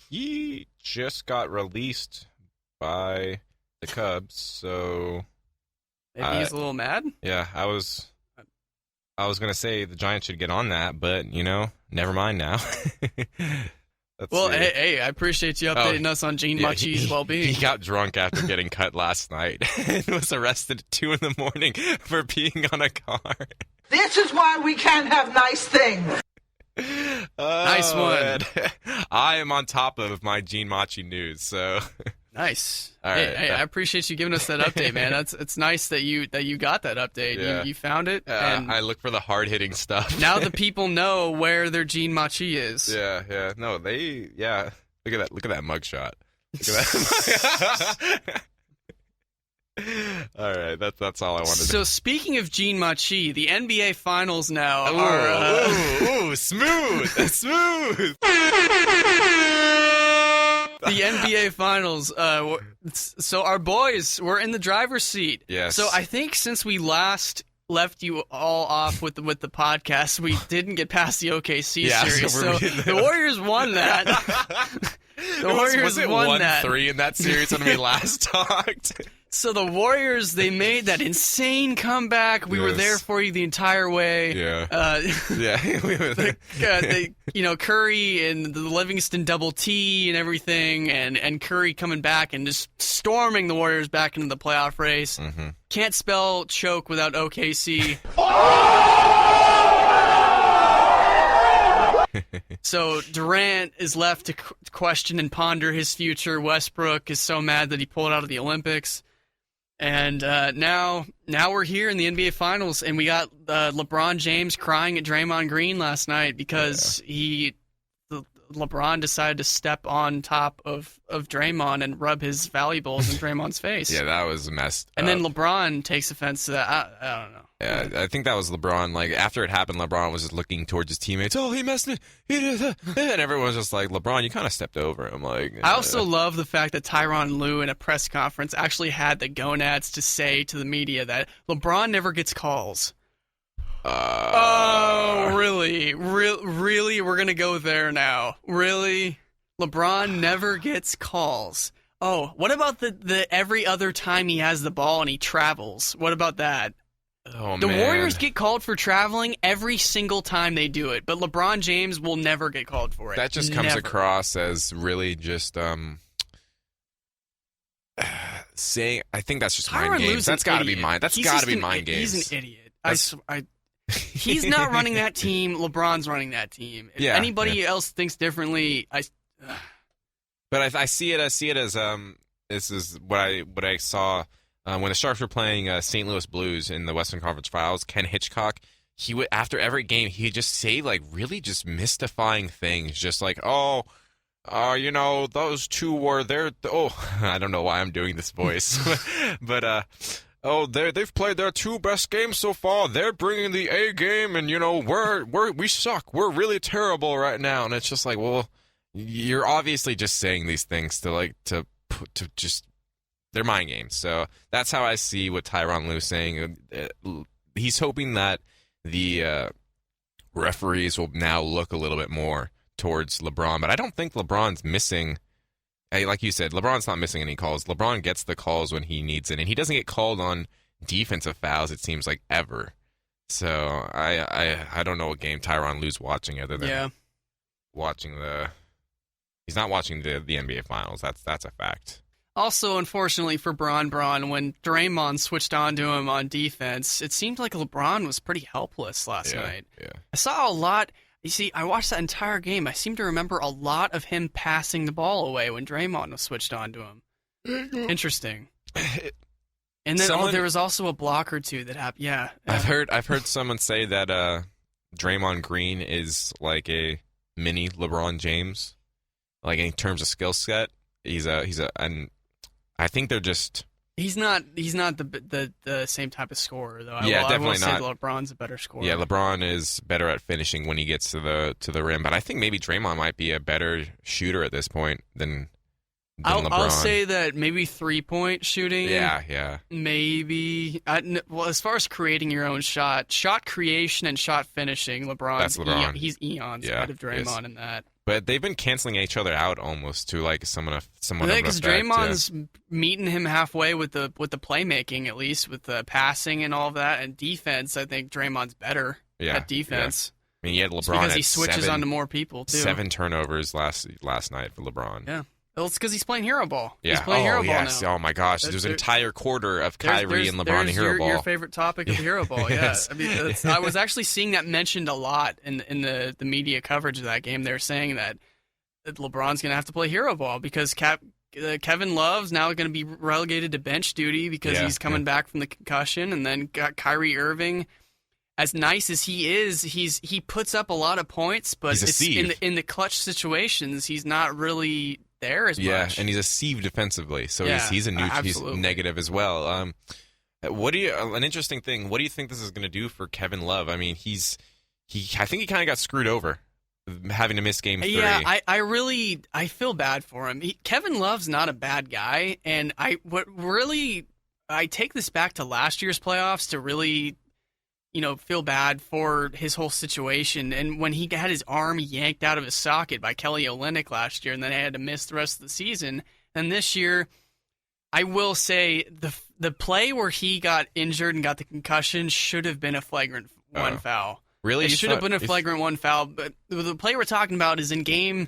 He just got released by the Cubs, so Maybe he's a little mad? yeah, I was gonna say the Giants should get on that, but never mind now. Well, hey, I appreciate you updating us on Gene Machi's well-being. He got drunk after getting cut last night and was arrested at 2 a.m. for peeing on a car. This is why we can't have nice things. Nice one. Man. I am on top of my Gene Machi news, so nice. All Hey, right. hey, I appreciate you giving us that update, man. It's nice that you got that update. Yeah. You found it, and I look for the hard-hitting stuff. now the people know where their Gene Machi is. Yeah. No, Look at that mugshot. Look at that. All right, that's all I wanted. So speaking of Gene Machi, the NBA Finals now Ooh, are smooth. the NBA Finals. So our boys were in the driver's seat. Yes. So I think since we last left you all off with the podcast, we didn't get past the OKC series. So the Warriors won that. The Warriors was it won that. 1-3 in that series when we last talked? So the Warriors, they made that insane comeback. We were Yes. there for you the entire way. Yeah. Yeah. We were there. Curry and the Livingston double T and everything, and Curry coming back and just storming the Warriors back into the playoff race. Mm-hmm. Can't spell choke without OKC. So Durant is left to question and ponder his future. Westbrook is so mad that he pulled out of the Olympics. And now we're here in the NBA Finals, and we got LeBron James crying at Draymond Green last night because LeBron decided to step on top of Draymond and rub his valuables in Draymond's face. Yeah, that was messed And up. then LeBron takes offense to that. I don't know. Yeah, I think that was LeBron. Like, after it happened, LeBron was just looking towards his teammates. Oh, he messed it. He did that. And everyone was just like, LeBron, you kind of stepped over him. Like, I also love the fact that Tyronn Lue in a press conference actually had the gonads to say to the media that LeBron never gets calls. Oh, really? Really? We're going to go there now. Really? LeBron never gets calls. Oh, what about the every other time he has the ball and he travels? What about that? Oh, The man. Warriors get called for traveling every single time they do it, but LeBron James will never get called for it. That just comes Never. across as really just saying. I think that's just mind Tyronn games. Lue's an That's got to be idiot. mind. That's He's got to just be an mind games. He's an idiot. He's not running that team. LeBron's running that team. If Yeah, anybody else thinks differently, But I see it as this is what I saw when the Sharks were playing St. Louis Blues in the Western Conference Finals. Ken Hitchcock, he would after every game he'd just say like really just mystifying things, just like those two were there. I don't know why I'm doing this voice, but they've played their 2 best games so far. They're bringing the A game, and we suck. We're really terrible right now, and it's just like, well, you're obviously just saying these things to just they're mind games. So that's how I see what Tyronn Lue's saying. He's hoping that the referees will now look a little bit more towards LeBron, but I don't think LeBron's missing. Like you said, LeBron's not missing any calls. LeBron gets the calls when he needs it, and he doesn't get called on defensive fouls, it seems like, ever. So I don't know what game Tyronn Lue's watching other than watching he's not watching the NBA Finals. That's a fact. Also, unfortunately for Bron, when Draymond switched on to him on defense, it seemed like LeBron was pretty helpless last night. Yeah. I saw a lot. You see, I watched that entire game. I seem to remember a lot of him passing the ball away when Draymond was switched on to him. Interesting. And then there was also a block or two that happened. Yeah. I've heard someone say that Draymond Green is like a mini LeBron James, like in terms of skill set. And I think they're just. He's not the same type of scorer though. Definitely I will not. say LeBron's a better scorer. Yeah, LeBron is better at finishing when he gets to the rim, but I think maybe Draymond might be a better shooter at this point than LeBron. I'll say that maybe 3-point shooting. Yeah. Maybe. Well, as far as creating your own shot creation and shot finishing, That's LeBron. He's eons ahead of Draymond in that. But they've been canceling each other out almost to like somewhat of because effect. Draymond's meeting him halfway with the playmaking, at least with the passing and all of that, and defense. I think Draymond's better at defense. Yeah. I mean, he had LeBron because he switches onto more people too. 7 turnovers last night for LeBron. Yeah. Well, it's because he's playing hero ball. Yeah. He's playing hero ball now. Oh my gosh, there's an entire quarter of Kyrie and LeBron hero ball. Your favorite topic of hero ball. Yeah. Yes. I mean, I was actually seeing that mentioned a lot in the media coverage of that game. They're saying that LeBron's going to have to play hero ball because Kevin Love's now going to be relegated to bench duty because he's coming back from the concussion, and then got Kyrie Irving. As nice as he is, he puts up a lot of points, but it's in the clutch situations, he's not really there as much. Yeah, and he's a sieve defensively, so he's negative as well. An interesting thing? What do you think this is going to do for Kevin Love? I mean, I think he kind of got screwed over, having to miss game 3. Yeah, I feel bad for him. Kevin Love's not a bad guy, and I take this back to last year's playoffs to really, feel bad for his whole situation. And when he had his arm yanked out of his socket by Kelly Olynyk last year, and then he had to miss the rest of the season. And this year, I will say the play where he got injured and got the concussion should have been a flagrant 1 foul. Really? It should have been a flagrant 1 foul, but the play we're talking about is in game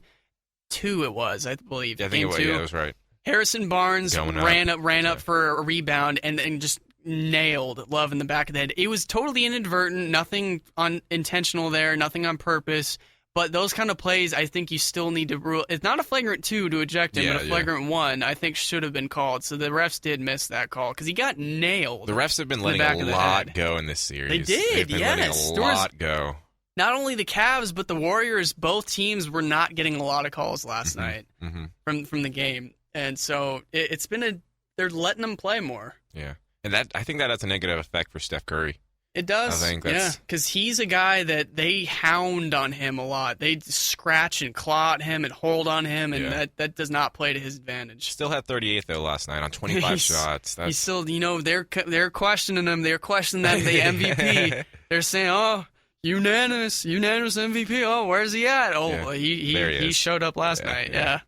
2. It was, I believe. Yeah, I think game 2. Yeah, that was right. Harrison Barnes ran up for a rebound and just nailed Love in the back of the head. It was totally inadvertent, nothing unintentional there, nothing on purpose. But those kind of plays, I think you still need to rule. It's not a flagrant 2 to eject him, but a flagrant 1, I think, should have been called. So the refs did miss that call because he got nailed. The refs have been letting a lot go in this series. They did, They've been letting a lot go. Not only the Cavs, but the Warriors, both teams were not getting a lot of calls last night from the game. And so they're letting them play more. Yeah. And I think that has a negative effect for Steph Curry. It does, I think because he's a guy that they hound on him a lot. They scratch and claw at him and hold on him, and that does not play to his advantage. Still had 38 though last night on 25 shots. He's still, they're questioning him. They're questioning that the MVP. They're saying, "Oh, unanimous MVP. Oh, where's he at? Oh, he showed up last night. Yeah.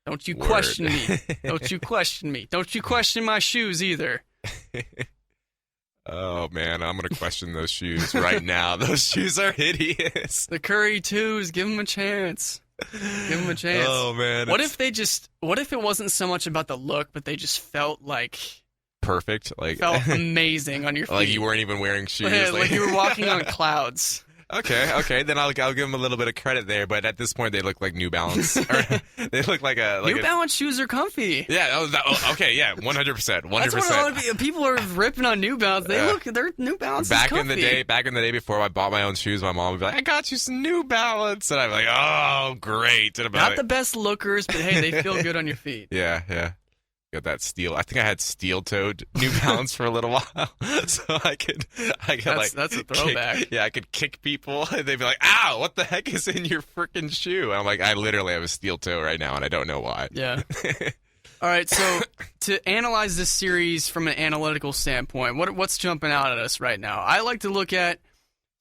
Don't you question me. Don't you question me. Don't you question my shoes either." Oh, man, I'm going to question those shoes right now. Those shoes are hideous. The Curry 2s, give him a chance. Give him a chance. Oh, man. What if it wasn't so much about the look, but they just felt like... perfect? Felt amazing on your feet. Like you weren't even wearing shoes. Like you were walking on clouds. Okay. Then I'll give them a little bit of credit there, but at this point they look like New Balance. They look like New Balance shoes are comfy. Yeah. Okay. Yeah. 100%. 100%. That's what a lot of people are ripping on New Balance. They're New Balance. Back in the day before I bought my own shoes, my mom would be like, "I got you some New Balance," and I'm like, "Oh, great!" Not the best lookers, but hey, they feel good on your feet. Yeah. Got that steel. I think I had steel-toed New Balance for a little while, so I could that's a throwback. I could kick people, and they'd be like, "Ow! What the heck is in your freaking shoe?" And I'm like, I literally have a steel toe right now, and I don't know why. Yeah. All right. So to analyze this series from an analytical standpoint, what's jumping out at us right now? I like to look at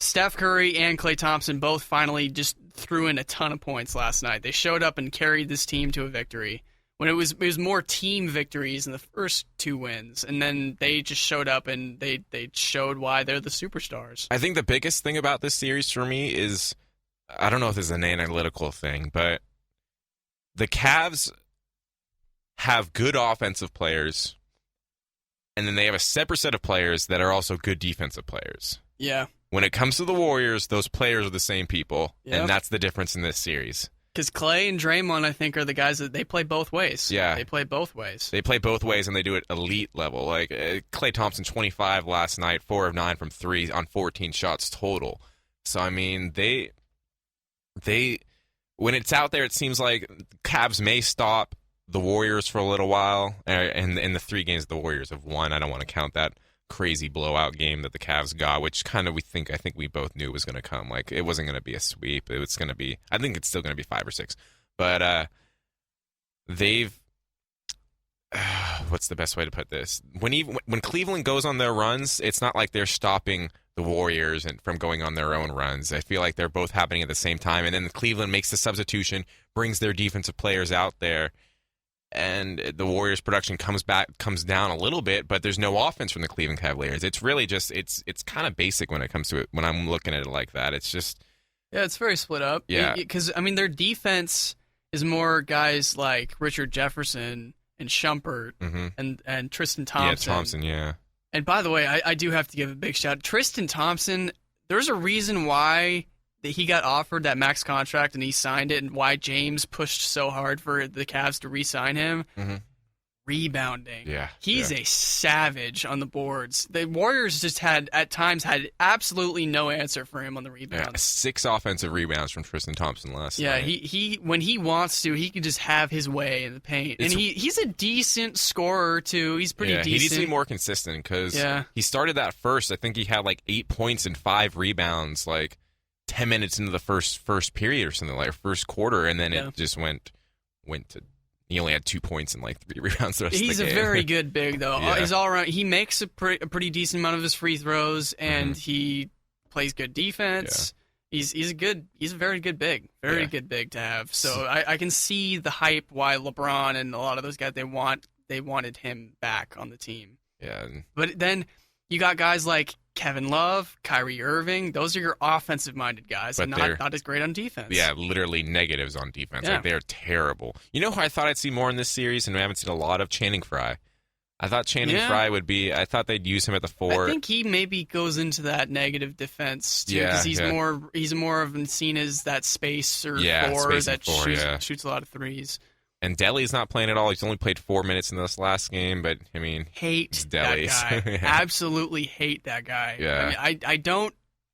Steph Curry and Klay Thompson both finally just threw in a ton of points last night. They showed up and carried this team to a victory. When it was more team victories in the first 2 wins, and then they just showed up and they showed why they're the superstars. I think the biggest thing about this series for me is, I don't know if this is an analytical thing, but the Cavs have good offensive players, and then they have a separate set of players that are also good defensive players. Yeah. When it comes to the Warriors, those players are the same people, and that's the difference in this series. Because Clay and Draymond, I think, are the guys that they play both ways. Yeah. They play both ways. They play both ways, and they do it elite level. Like Klay Thompson, 25 last night, 4 of 9 from 3 on 14 shots total. So, I mean, they when it's out there, it seems like Cavs may stop the Warriors for a little while. And in the 3 games the Warriors have won, I don't want to count that crazy blowout game that the Cavs got, which kind of I think we both knew was going to come. Like, it wasn't going to be a sweep. It was going to be, I think it's still going to be 5 or 6. But they've what's the best way to put this? When Cleveland goes on their runs, it's not like they're stopping the Warriors and from going on their own runs. I feel like they're both happening at the same time, and then Cleveland makes the substitution, brings their defensive players out there, and the Warriors' production comes down a little bit, but there's no offense from the Cleveland Cavaliers. It's really just it's kind of basic when it comes to it. When I'm looking at it like that, it's just it's very split up. Yeah, because I mean their defense is more guys like Richard Jefferson and Shumpert and Tristan Thompson. Yeah, Thompson. Yeah. And by the way, I do have to give a big shout. Tristan Thompson. There's a reason why that he got offered that max contract and he signed it, and why James pushed so hard for the Cavs to re-sign him. Rebounding. Yeah. He's a savage on the boards. The Warriors just at times had absolutely no answer for him on the rebounds. Yeah, 6 offensive rebounds from Tristan Thompson last night. Yeah, he when he wants to, he can just have his way in the paint. And he's a decent scorer too. He's pretty decent. He needs to be more consistent because he started that first. I think he had like 8 points and 5 rebounds like 10 minutes into the first period or something, like first quarter, and then it just went to he only had 2 points and like 3 rebounds the rest of the game. He's a very good big though. Yeah. He's all around. He makes a pretty decent amount of his free throws, and he plays good defense. Yeah. He's a very good big, good big to have. So I can see the hype why LeBron and a lot of those guys they wanted him back on the team. Yeah. But then you got guys like Kevin Love, Kyrie Irving. Those are your offensive-minded guys, but not as great on defense. Yeah, literally negatives on defense. Yeah. Like, they're terrible. You know who I thought I'd see more in this series, and we haven't seen a lot of? Channing Frye. I thought Channing Frye would be. I thought they'd use him at the 4. I think he maybe goes into that negative defense too, because he's more of seen as that spacer 4 that shoots a lot of threes. And Delly's not playing at all. He's only played 4 minutes in this last game, but I mean, hate that guy. Absolutely hate that guy. Yeah. I mean,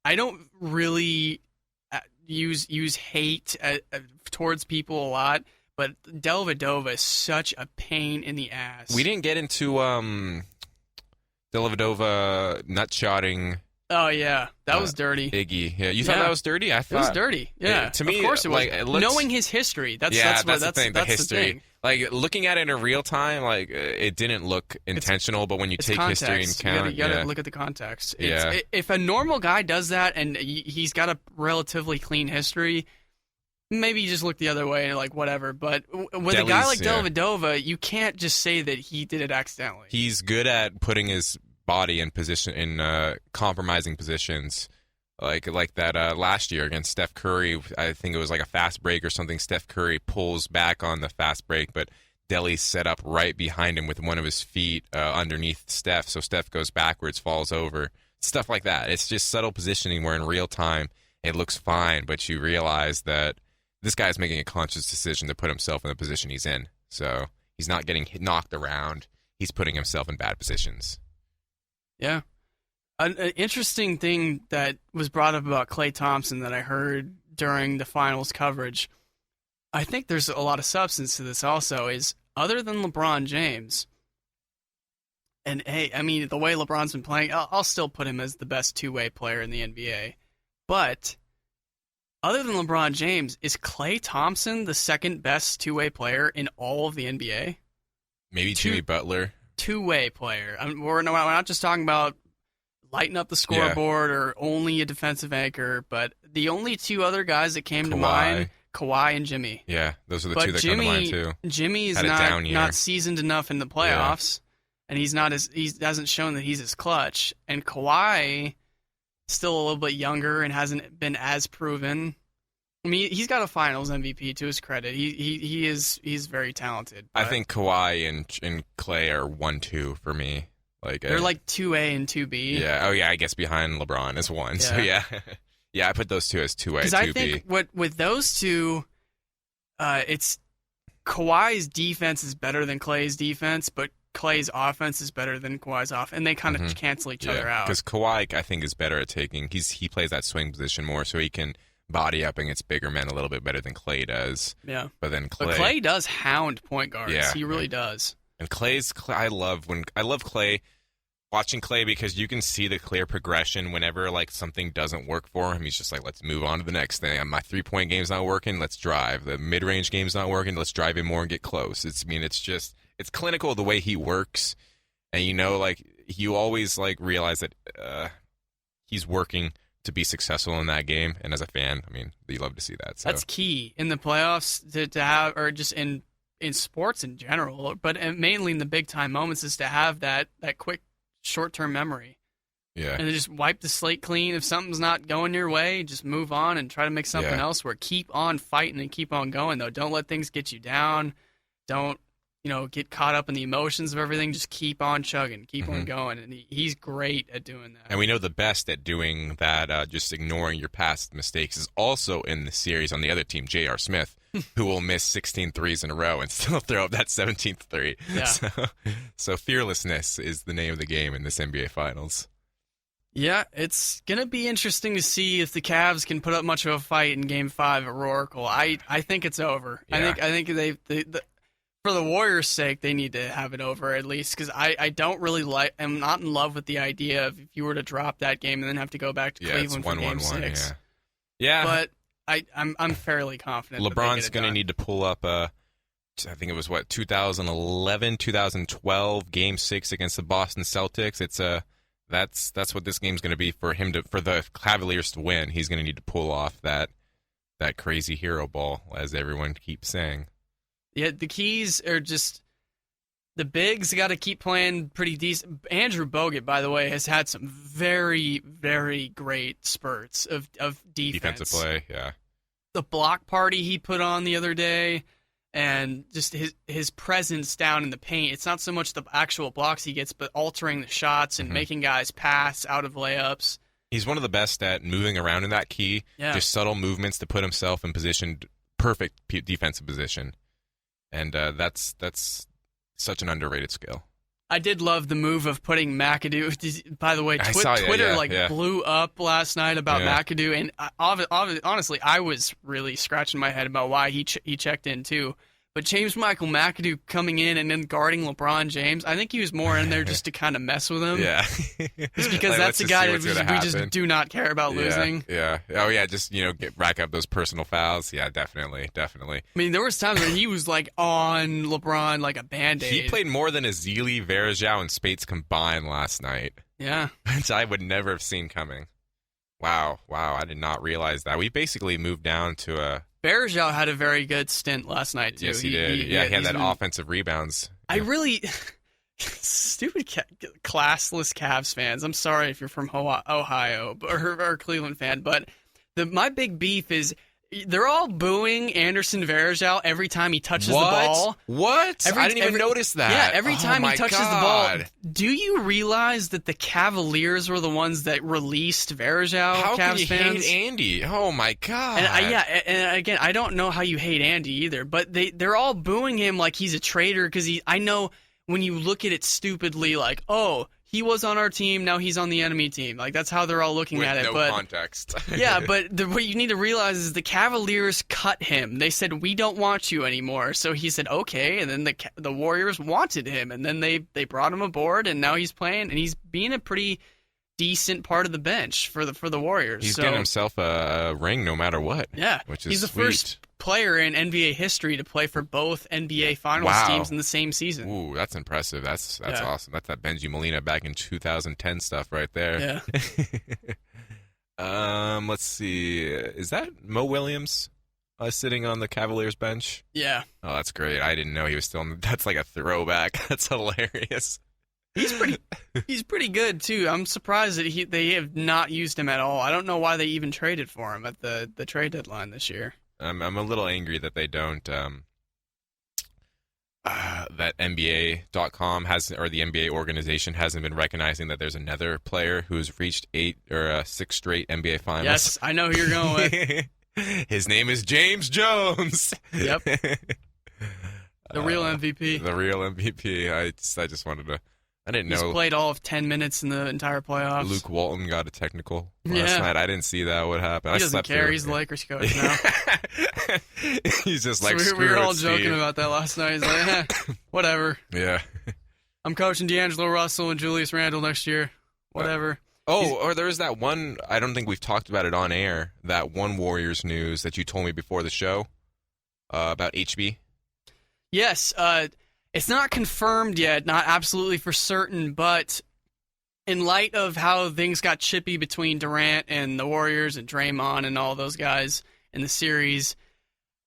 I don't really use hate towards people a lot, but Dellavedova is such a pain in the ass. We didn't get into Dellavedova nutshotting. Oh yeah, that was dirty. Iggy, yeah, you thought that was dirty? I thought it was dirty. Yeah, to me, of course it was. Like, knowing his history, that's the thing. The history, like looking at it in real time, like it didn't look intentional. But when you take context. history and count, you gotta look at the context. Yeah. If a normal guy does that and he's got a relatively clean history, maybe you just look the other way and like whatever. But with a guy like Dellavedova, you can't just say that he did it accidentally. He's good at putting his body in position in compromising positions, like that last year against Steph Curry. I think it was like a fast break or something. Steph Curry pulls back on the fast break, but Delly's set up right behind him with one of his feet underneath Steph, so Steph goes backwards, falls over, stuff like that. It's just subtle positioning where in real time it looks fine, but you realize that this guy's making a conscious decision to put himself in the position he's in. So he's not getting knocked around. He's putting himself in bad positions. Yeah. An interesting thing that was brought up about Klay Thompson that I heard during the finals coverage, I think there's a lot of substance to this also, is other than LeBron James, and hey, I mean, the way LeBron's been playing, I'll still put him as the best two-way player in the NBA, but other than LeBron James, is Klay Thompson the second best two-way player in all of the NBA? Maybe Jimmy Butler. Two-way player. We're not just talking about lighting up the scoreboard or only a defensive anchor, but the only 2 other guys that came to mind, Kawhi and Jimmy. Yeah, those are the 2 that come to mind too. Jimmy is not seasoned enough in the playoffs, and he hasn't shown that he's as clutch. And Kawhi, still a little bit younger and hasn't been as proven. I mean, he's got a Finals MVP to his credit. He's very talented. I think Kawhi and Klay are 1-2 for me. Like they're like 2A and 2B. Yeah. Oh yeah. I guess behind LeBron is 1. Yeah. So yeah, I put those 2 as 2A. Because I think with those 2, It's Kawhi's defense is better than Klay's defense, but Klay's offense is better than Kawhi's offense, and they kind of cancel each other out. Because Kawhi, I think, is better at taking. He plays that swing position more, so he can body up against bigger men a little bit better than Klay does. Yeah, but then Klay does hound point guards. Yeah, he really does. And I love Klay. Watching Klay, because you can see the clear progression whenever like something doesn't work for him. He's just like, let's move on to the next thing. My 3-point game's not working. Let's drive. The mid-range game's not working. Let's drive in more and get close. It's clinical the way he works, and you always like realize that he's working to be successful in that game. And as a fan, you love to see that. So. That's key in the playoffs to have, or just in sports in general, but mainly in the big time moments, is to have that quick short-term memory. Yeah. And just wipe the slate clean. If something's not going your way, just move on and try to make something else work. Keep on fighting and keep on going, though. Don't let things get you down. Don't, get caught up in the emotions of everything. Just keep on chugging. Keep on going. And he's great at doing that. And we know the best at doing that, just ignoring your past mistakes, is also in the series on the other team, J.R. Smith, who will miss 16 threes in a row and still throw up that 17th three. Yeah. So fearlessness is the name of the game in this NBA Finals. Yeah, it's going to be interesting to see if the Cavs can put up much of a fight in Game 5 at Oracle. I think it's over. Yeah. I think for the Warriors' sake, they need to have it over at least, because I don't really I'm not in love with the idea of if you were to drop that game and then have to go back to Cleveland for Game 6. Yeah. But I'm fairly confident. LeBron's going to need to pull up I think it was 2011, 2012 Game 6 against the Boston Celtics. It's that's what this game's going to be for the Cavaliers to win. He's going to need to pull off that crazy hero ball, as everyone keeps saying. Yeah, the keys are just the bigs got to keep playing pretty decent. Andrew Bogut, by the way, has had some very, very great spurts of defense. Defensive play, yeah. The block party he put on the other day, and just his presence down in the paint. It's not so much the actual blocks he gets, but altering the shots and making guys pass out of layups. He's one of the best at moving around in that key, just subtle movements to put himself in perfect defensive position. And that's such an underrated skill. I did love the move of putting McAdoo. By the way, Twitter blew up last night about McAdoo, and honestly, I was really scratching my head about why he checked in too. But James Michael McAdoo coming in and then guarding LeBron James, I think he was more in there just to kind of mess with him. Yeah, just because that's the guy that we just do not care about losing. Yeah. Oh yeah, just rack up those personal fouls. Yeah, definitely. I mean, there was times when he was like on LeBron like a Band-Aid. He played more than Ezeli, Varejao, and Spates combined last night. Yeah, which I would never have seen coming. Wow, I did not realize that. We basically moved down to a. Varejao had a very good stint last night, too. Yes, he did. He had that offensive rebounds. I really... Stupid classless Cavs fans. I'm sorry if you're from Ohio or Cleveland fan, but my big beef is they're all booing Anderson Varejao every time he touches the ball. What? I didn't even notice that. Yeah, every time he touches the ball. Do you realize that the Cavaliers were the ones that released Varejao? How Cavs can you fans? hate Andy? Oh my God! And again, I don't know how you hate Andy either, but they're all booing him like he's a traitor because I know when you look at it stupidly, like, oh, he was on our team, now he's on the enemy team. Like, that's how they're all looking at it. With no context. Yeah, but what you need to realize is the Cavaliers cut him. They said, we don't want you anymore. So he said, okay, and then the Warriors wanted him, and then they brought him aboard, and now he's playing, and he's being a pretty decent part of the bench for the Warriors. He's getting himself a ring no matter what. Yeah, which is he's the first player in NBA history to play for both NBA Finals teams in the same season. Ooh, that's impressive. That's awesome. That's that Benji Molina back in 2010 stuff right there. Yeah. Let's see. Is that Mo Williams sitting on the Cavaliers bench? Yeah. Oh, that's great. I didn't know he was still on. That's like a throwback. That's hilarious. He's pretty good too. I'm surprised that they have not used him at all. I don't know why they even traded for him at the trade deadline this year. I'm a little angry that they don't. That NBA.com or the NBA organization hasn't been recognizing that there's another player who's reached 6 straight NBA finals. Yes, I know who you're going with. His name is James Jones. Yep. The real MVP. The real MVP. I just wanted to. I didn't He's know. played all of 10 minutes in the entire playoffs. Luke Walton got a technical last night. I didn't see that. What happened? He doesn't care. He's the Lakers coach now. He's just like, so screw we were all it, joking Steve. about that last night. He's like, whatever. Yeah. I'm coaching D'Angelo Russell and Julius Randle next year. Whatever. Or there was that one, I don't think we've talked about it on air, that one Warriors news that you told me before the show about HB. Yes, it's not confirmed yet, not absolutely for certain, but in light of how things got chippy between Durant and the Warriors and Draymond and all those guys in the series,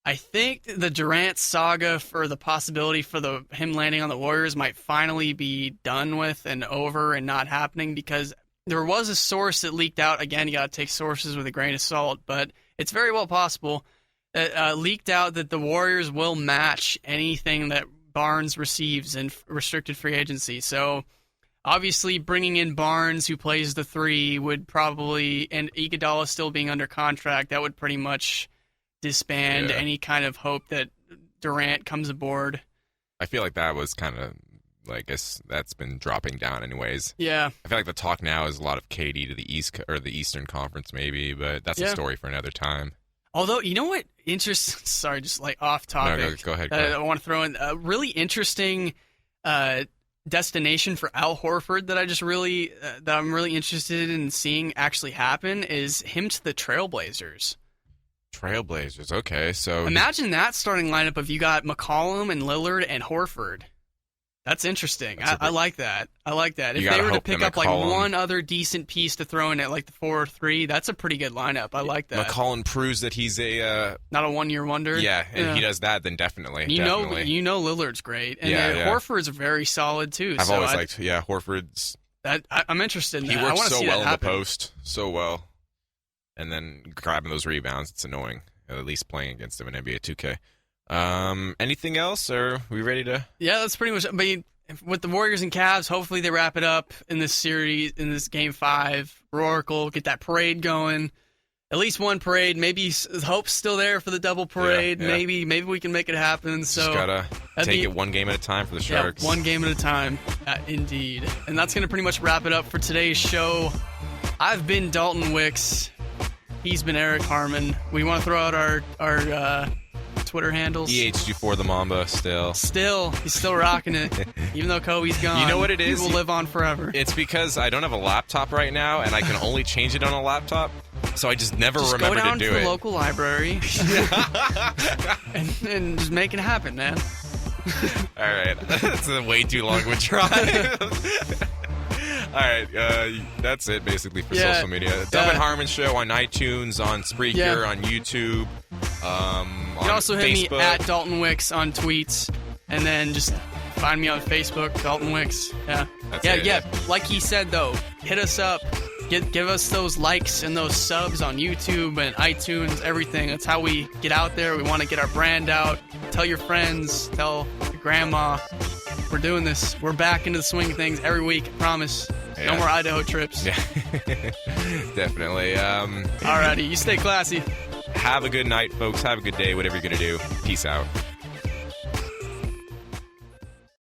I think the Durant saga for the possibility for him landing on the Warriors might finally be done with and over and not happening, because there was a source that leaked out. Again, you got to take sources with a grain of salt, but it's very well possible that leaked out that the Warriors will match anything that Barnes receives in restricted free agency. So obviously bringing in Barnes, who plays the 3, would probably, and Iguodala still being under contract, that would pretty much disband any kind of hope that Durant comes aboard. I feel like that was kind of, I guess that's been dropping down anyways. Yeah. I feel like the talk now is a lot of KD to the East or the Eastern Conference maybe, but that's a story for another time. Although, you know what? Sorry, just like off topic. No, go ahead. I want to throw in a really interesting destination for Al Horford that I'm really interested in seeing actually happen is him to the Trailblazers. Trailblazers, okay. So imagine that starting lineup if you got McCollum and Lillard and Horford. That's interesting. I like that. If they were to pick up like one other decent piece to throw in at like the 4-3, that's a pretty good lineup. I like that. McCollum proves that he's a not a one-year wonder. Yeah, and he does that, then definitely. You know Lillard's great, and Horford's very solid too. I've always liked Horford's. I'm interested in that. He works so well in the happen. post, so well, and then grabbing those rebounds, it's annoying. At least playing against him in NBA 2K. Anything else, or are we ready to? Yeah, that's pretty much. I mean, with the Warriors and Cavs, hopefully they wrap it up in this series, in this Game 5. Rourke will get that parade going. At least one parade. Maybe hope's still there for the double parade. Yeah. Maybe we can make it happen. So just gotta take it one game at a time for the Sharks. Yeah, one game at a time, indeed. And that's gonna pretty much wrap it up for today's show. I've been Dalton Wicks. He's been Eric Harmon. We want to throw out our Twitter handles. EHG4 the Mamba he's still rocking it. Even though Kobe's gone, you know what it is? He will live on forever. It's because I don't have a laptop right now, and I can only change it on a laptop, so I just never remember to do it. Go down to the local library and just make it happen, man. All right, that's a way too long of a try. All right, that's it basically for social media. N Harmon Show on iTunes, on Spreaker, on YouTube. You can also hit me at Dalton Wicks on tweets, and then just find me on Facebook, Dalton Wicks. Yeah. Like he said though, hit us up. Give us those likes and those subs on YouTube and iTunes, everything. That's how we get out there. We want to get our brand out. Tell your friends. Tell your grandma. We're doing this. We're back into the swing of things every week. I promise. Yeah. No more Idaho trips. Yeah, definitely. Alrighty, you stay classy. Have a good night, folks. Have a good day, whatever you're going to do. Peace out.